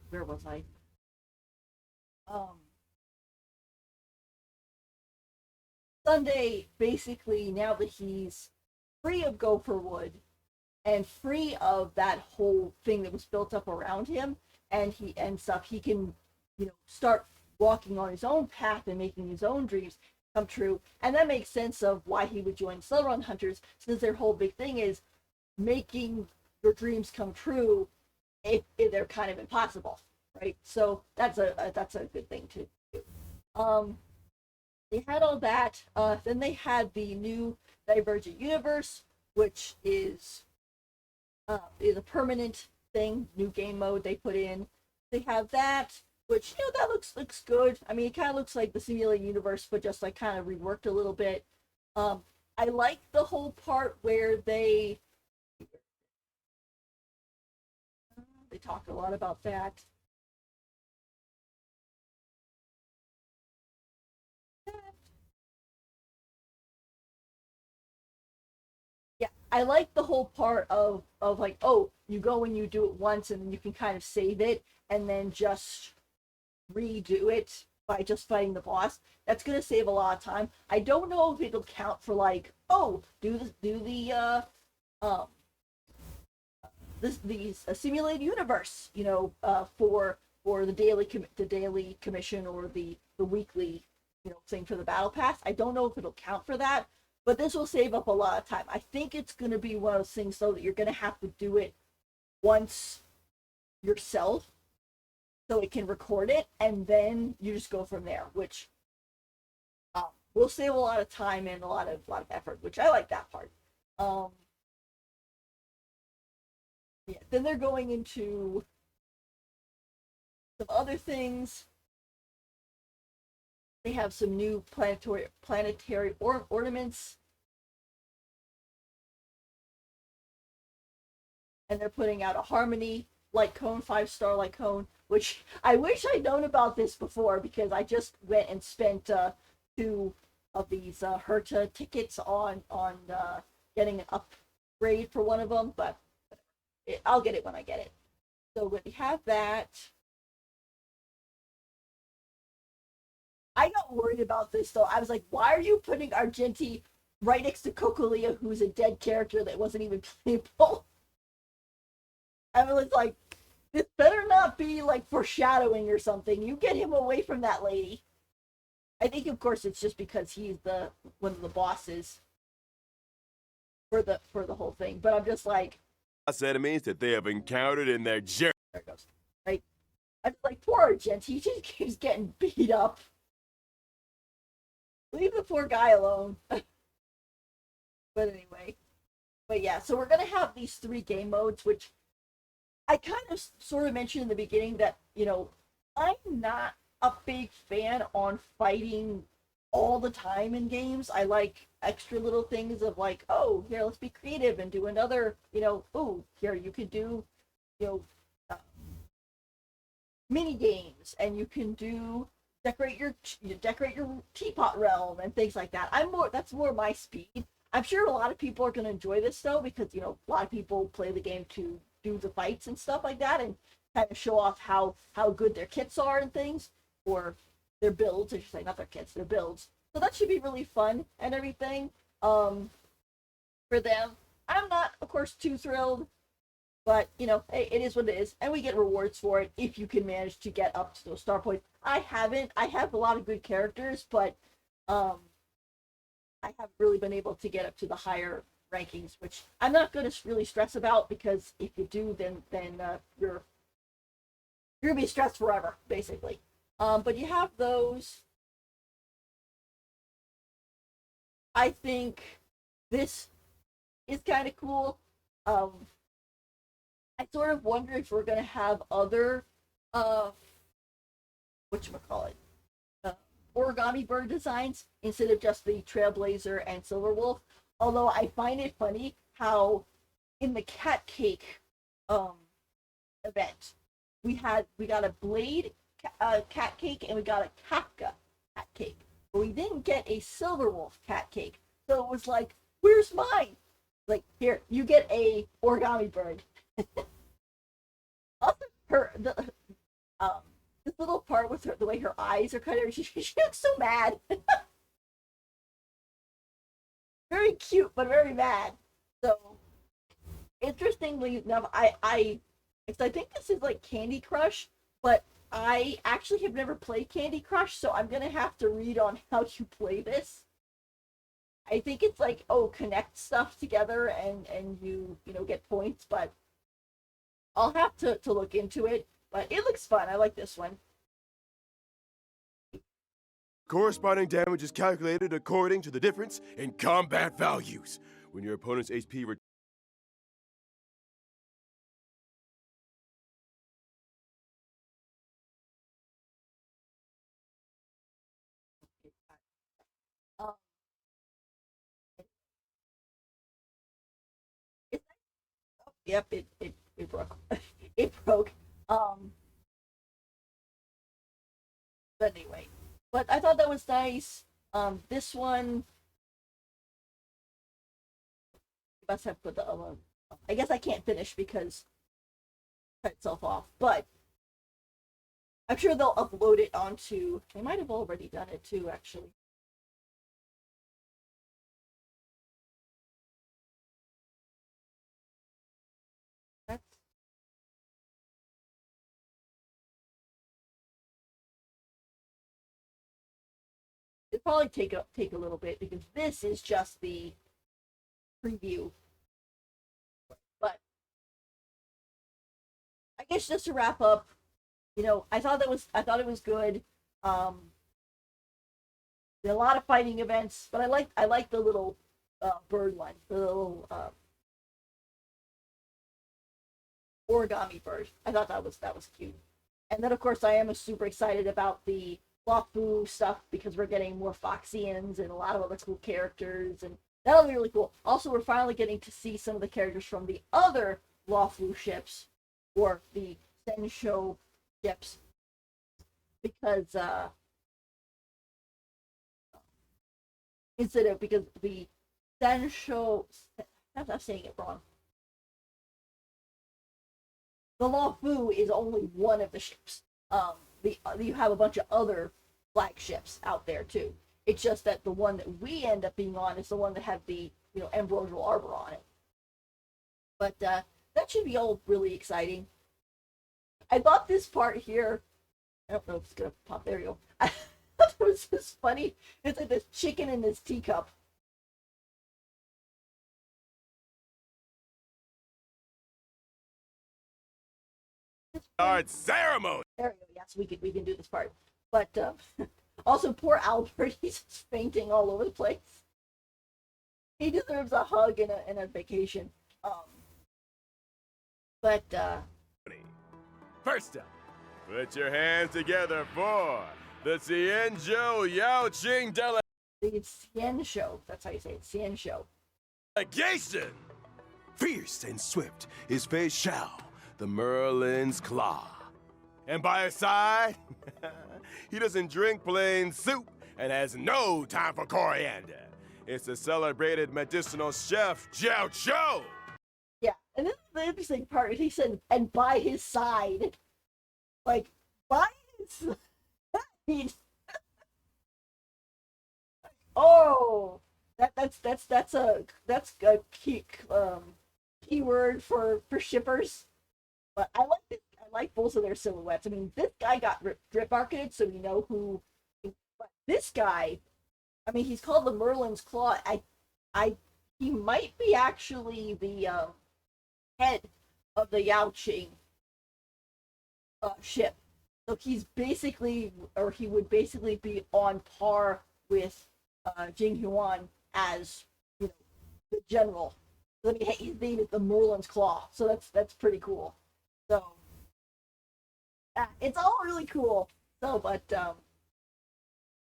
where was I? Um, Sunday, basically, now that he's free of Gopher Wood and free of that whole thing that was built up around him, and stuff, he can, start walking on his own path and making his own dreams come true. And that makes sense of why he would join Slowrun Hunters, since their whole big thing is making your dreams come true if they're kind of impossible, right? So that's a good thing to do. They had all that. Then they had the new Divergent Universe, which is a permanent thing, new game mode they put in. They have that, which that looks good. I mean, it kind of looks like the simulated universe, but just like kind of reworked a little bit. I like the whole part where they talk a lot about that. Yeah, I like the whole part of like, oh, you go and you do it once and you can kind of save it and then just redo it by just fighting the boss. That's gonna save a lot of time. I don't know if it'll count for like, oh, do the um these simulated universe, for the daily commission or the weekly, thing for the battle pass. I don't know if it'll count for that, but this will save up a lot of time. I think it's going to be one of those things though that you're going to have to do it once yourself so it can record it, and then you just go from there, which will save a lot of time and a lot of effort, which I like that part. Yeah, then they're going into some other things. They have some new planetary ornaments, and they're putting out a Harmony light cone, 5-star light cone, which I wish I'd known about this before, because I just went and spent 2 of these Herta tickets on getting an upgrade for one of them, but I'll get it when I get it. So we have that. I got worried about this though. I was like, why are you putting Argenti right next to Cocolia, who's a dead character that wasn't even playable? I was like, this better not be like foreshadowing or something. You get him away from that lady. I think, of course, it's just because he's one of the bosses for the whole thing. But I'm just like, enemies that they have encountered in their journey. There it goes. Right? I'm like, poor Argent. He just keeps getting beat up. Leave the poor guy alone. But anyway. But yeah, so we're going to have these 3 game modes, which I kind of sort of mentioned in the beginning that, I'm not a big fan on fighting all the time in games. I like extra little things of like, oh, here, let's be creative and do another, oh, here, you could do, mini games, and you can do decorate your teapot realm and things like that. That's more my speed. I'm sure a lot of people are going to enjoy this though, because a lot of people play the game to do the fights and stuff like that, and kind of show off how good their kits are and things, or their builds, I should say, not their kits, their builds. So that should be really fun and everything for them. I'm not, of course, too thrilled, but hey, it is what it is, and we get rewards for it if you can manage to get up to those star points. I haven't. I have a lot of good characters, but I haven't really been able to get up to the higher rankings, which I'm not going to really stress about, because if you do, then you're gonna be stressed forever, basically. But you have those. I think this is kind of cool. I sort of wonder if we're gonna have other whatchamacallit, origami bird designs instead of just the Trailblazer and Silverwolf. Although I find it funny how in the cat cake event we got a Blade cat cake and we got a Kafka cat cake, but we didn't get a Silverwolf cat cake. So it was like Where's mine? Like, here, you get a origami bird. Also, um, this little part with her, the way her eyes are cut, she looks so mad. Very cute, but very mad. So, interestingly enough, I think this is like Candy Crush, but I actually have never played Candy Crush, so I'm gonna have to read on how to play this. I think it's like, oh, connect stuff together and you know, get points, but I'll have to look into it. But it looks fun. I like this one. Corresponding damage is calculated according to the difference in combat values. When your opponent's HP Um, it's, oh, yep, it broke. It broke. But anyway, but I thought that was nice. This one must have put the I guess I can't finish because it cut itself off. But I'm sure they'll upload it onto. They might have already done it too, actually. That's it'll probably take a little bit because this is just the preview. But I guess just to wrap up, you know, I thought it was good. There are a lot of fighting events, but I like the little bird one, the little origami bird. I thought that was cute. And then of course I am super excited about the Wafu stuff because we're getting more Foxians and a lot of other cool characters, and that'll be really cool. Also, we're finally getting to see some of the characters from the other Wafu ships or the Sensho ships because because the Sensho, I'm saying it wrong. The Wafu is only one of the ships. You have a bunch of other flagships out there too. It's just that the one that we end up being on is the one that had the, you know, ambrosial arbor on it. But that should be all really exciting. I thought this part here, I don't know if it's gonna pop. There you go. I thought it was just funny. It's like this chicken in this teacup. start ceremony. There we go. Yes, we can do this part. But also, poor Albert. He's just fainting all over the place. He deserves a hug and a vacation. But First up, put your hands together for the Xianzhou Yaoqing it's Cien Show. That's how you say it. Cien Show. delegation. Fierce and swift is Fei Xiao, the Merlin's Claw. And by his side, he doesn't drink plain soup and has no time for coriander. It's the celebrated medicinal chef, Jiao Chou. Yeah, and this is the interesting part. He said, and by his side. Like, by his side. Oh, that's a key keyword for shippers. But I like both of their silhouettes. I mean, this guy got drip marketed, so we know who. But this guy, I mean, he's called the Merlin's Claw. He might be actually the head of the Yaoqing ship. So he's basically, or he would basically be on par with Jing Huan as, you know, the general. I mean, his name is the Merlin's Claw, so that's pretty cool. So it's all really cool. So, but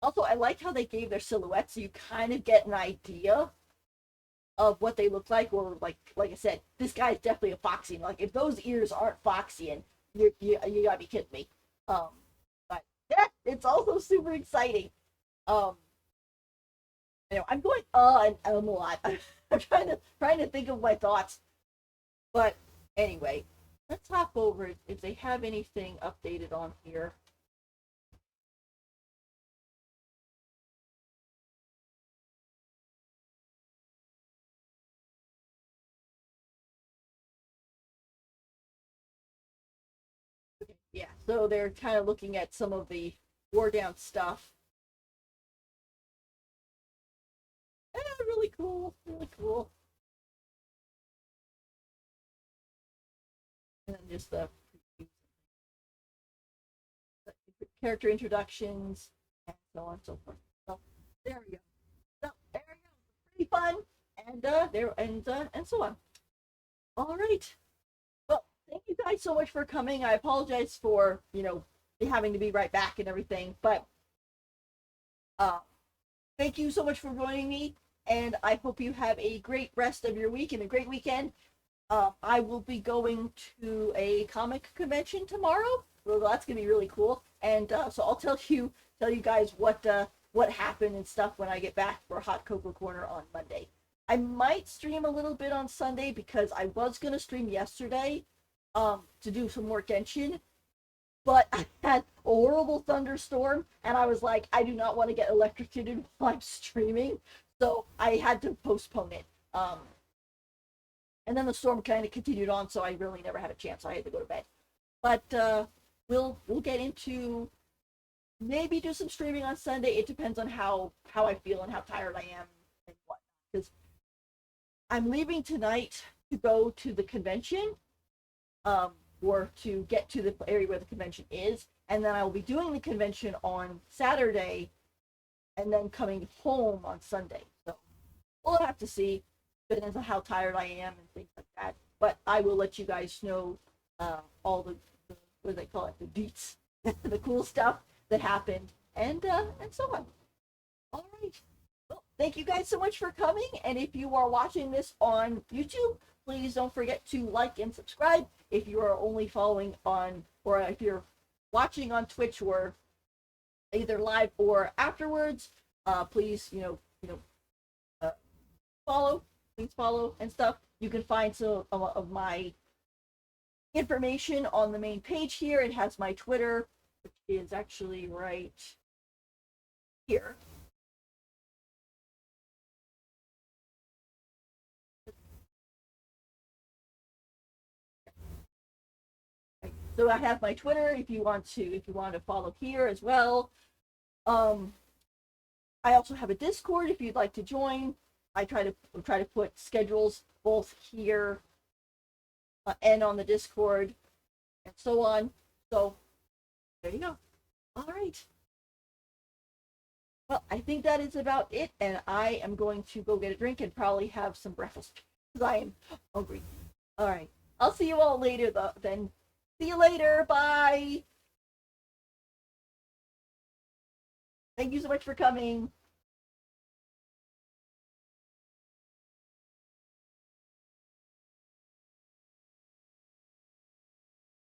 also I like how they gave their silhouettes, so you kind of get an idea of what they look like. Or like I said, this guy's definitely a Foxian. Like, if those ears aren't Foxian, you gotta be kidding me. But yeah, it's also super exciting. Anyway, I'm going and a lot. I'm trying to think of my thoughts. But anyway, let's hop over if they have anything updated on here. Yeah, so they're kind of looking at some of the war down stuff. Really cool, really cool. And then just the character introductions and so on and so forth. So there we go. So there we go. Pretty fun, and so on. All right. Well, thank you guys so much for coming. I apologize for me having to be right back and everything, but thank you so much for joining me, and I hope you have a great rest of your week and a great weekend. I will be going to a comic convention tomorrow. Well, that's gonna be really cool, and so I'll tell you guys what happened and stuff when I get back for Hot Cocoa Corner on Monday. I might stream a little bit on Sunday because I was gonna stream yesterday, to do some more Genshin, but I had a horrible thunderstorm, and I was like, I do not want to get electrocuted while I'm streaming, so I had to postpone it. And then the storm kind of continued on, so I really never had a chance. So I had to go to bed. But we'll get into maybe do some streaming on Sunday. It depends on how I feel and how tired I am and what. Because I'm leaving tonight to go to the convention, or to get to the area where the convention is, and then I will be doing the convention on Saturday, and then coming home on Sunday. So we'll have to see. Depends on how tired I am and things like that. But I will let you guys know all the what do they call it, the deets, the cool stuff that happened, and so on. All right. Well, thank you guys so much for coming. And if you are watching this on YouTube, please don't forget to like and subscribe. If you are only following on, or if you're watching on Twitch or either live or afterwards, please follow. Please follow and stuff. You can find some of my information on the main page here. It has my Twitter, which is actually right here. So I have my Twitter if you want to follow here as well. I also have a Discord if you'd like to join. I try to put schedules both here and on the Discord and so on. So there you go. All right. Well, I think that is about it, and I am going to go get a drink and probably have some breakfast because I am hungry. All right. I'll see you all later, though. Then see you later. Bye. Thank you so much for coming.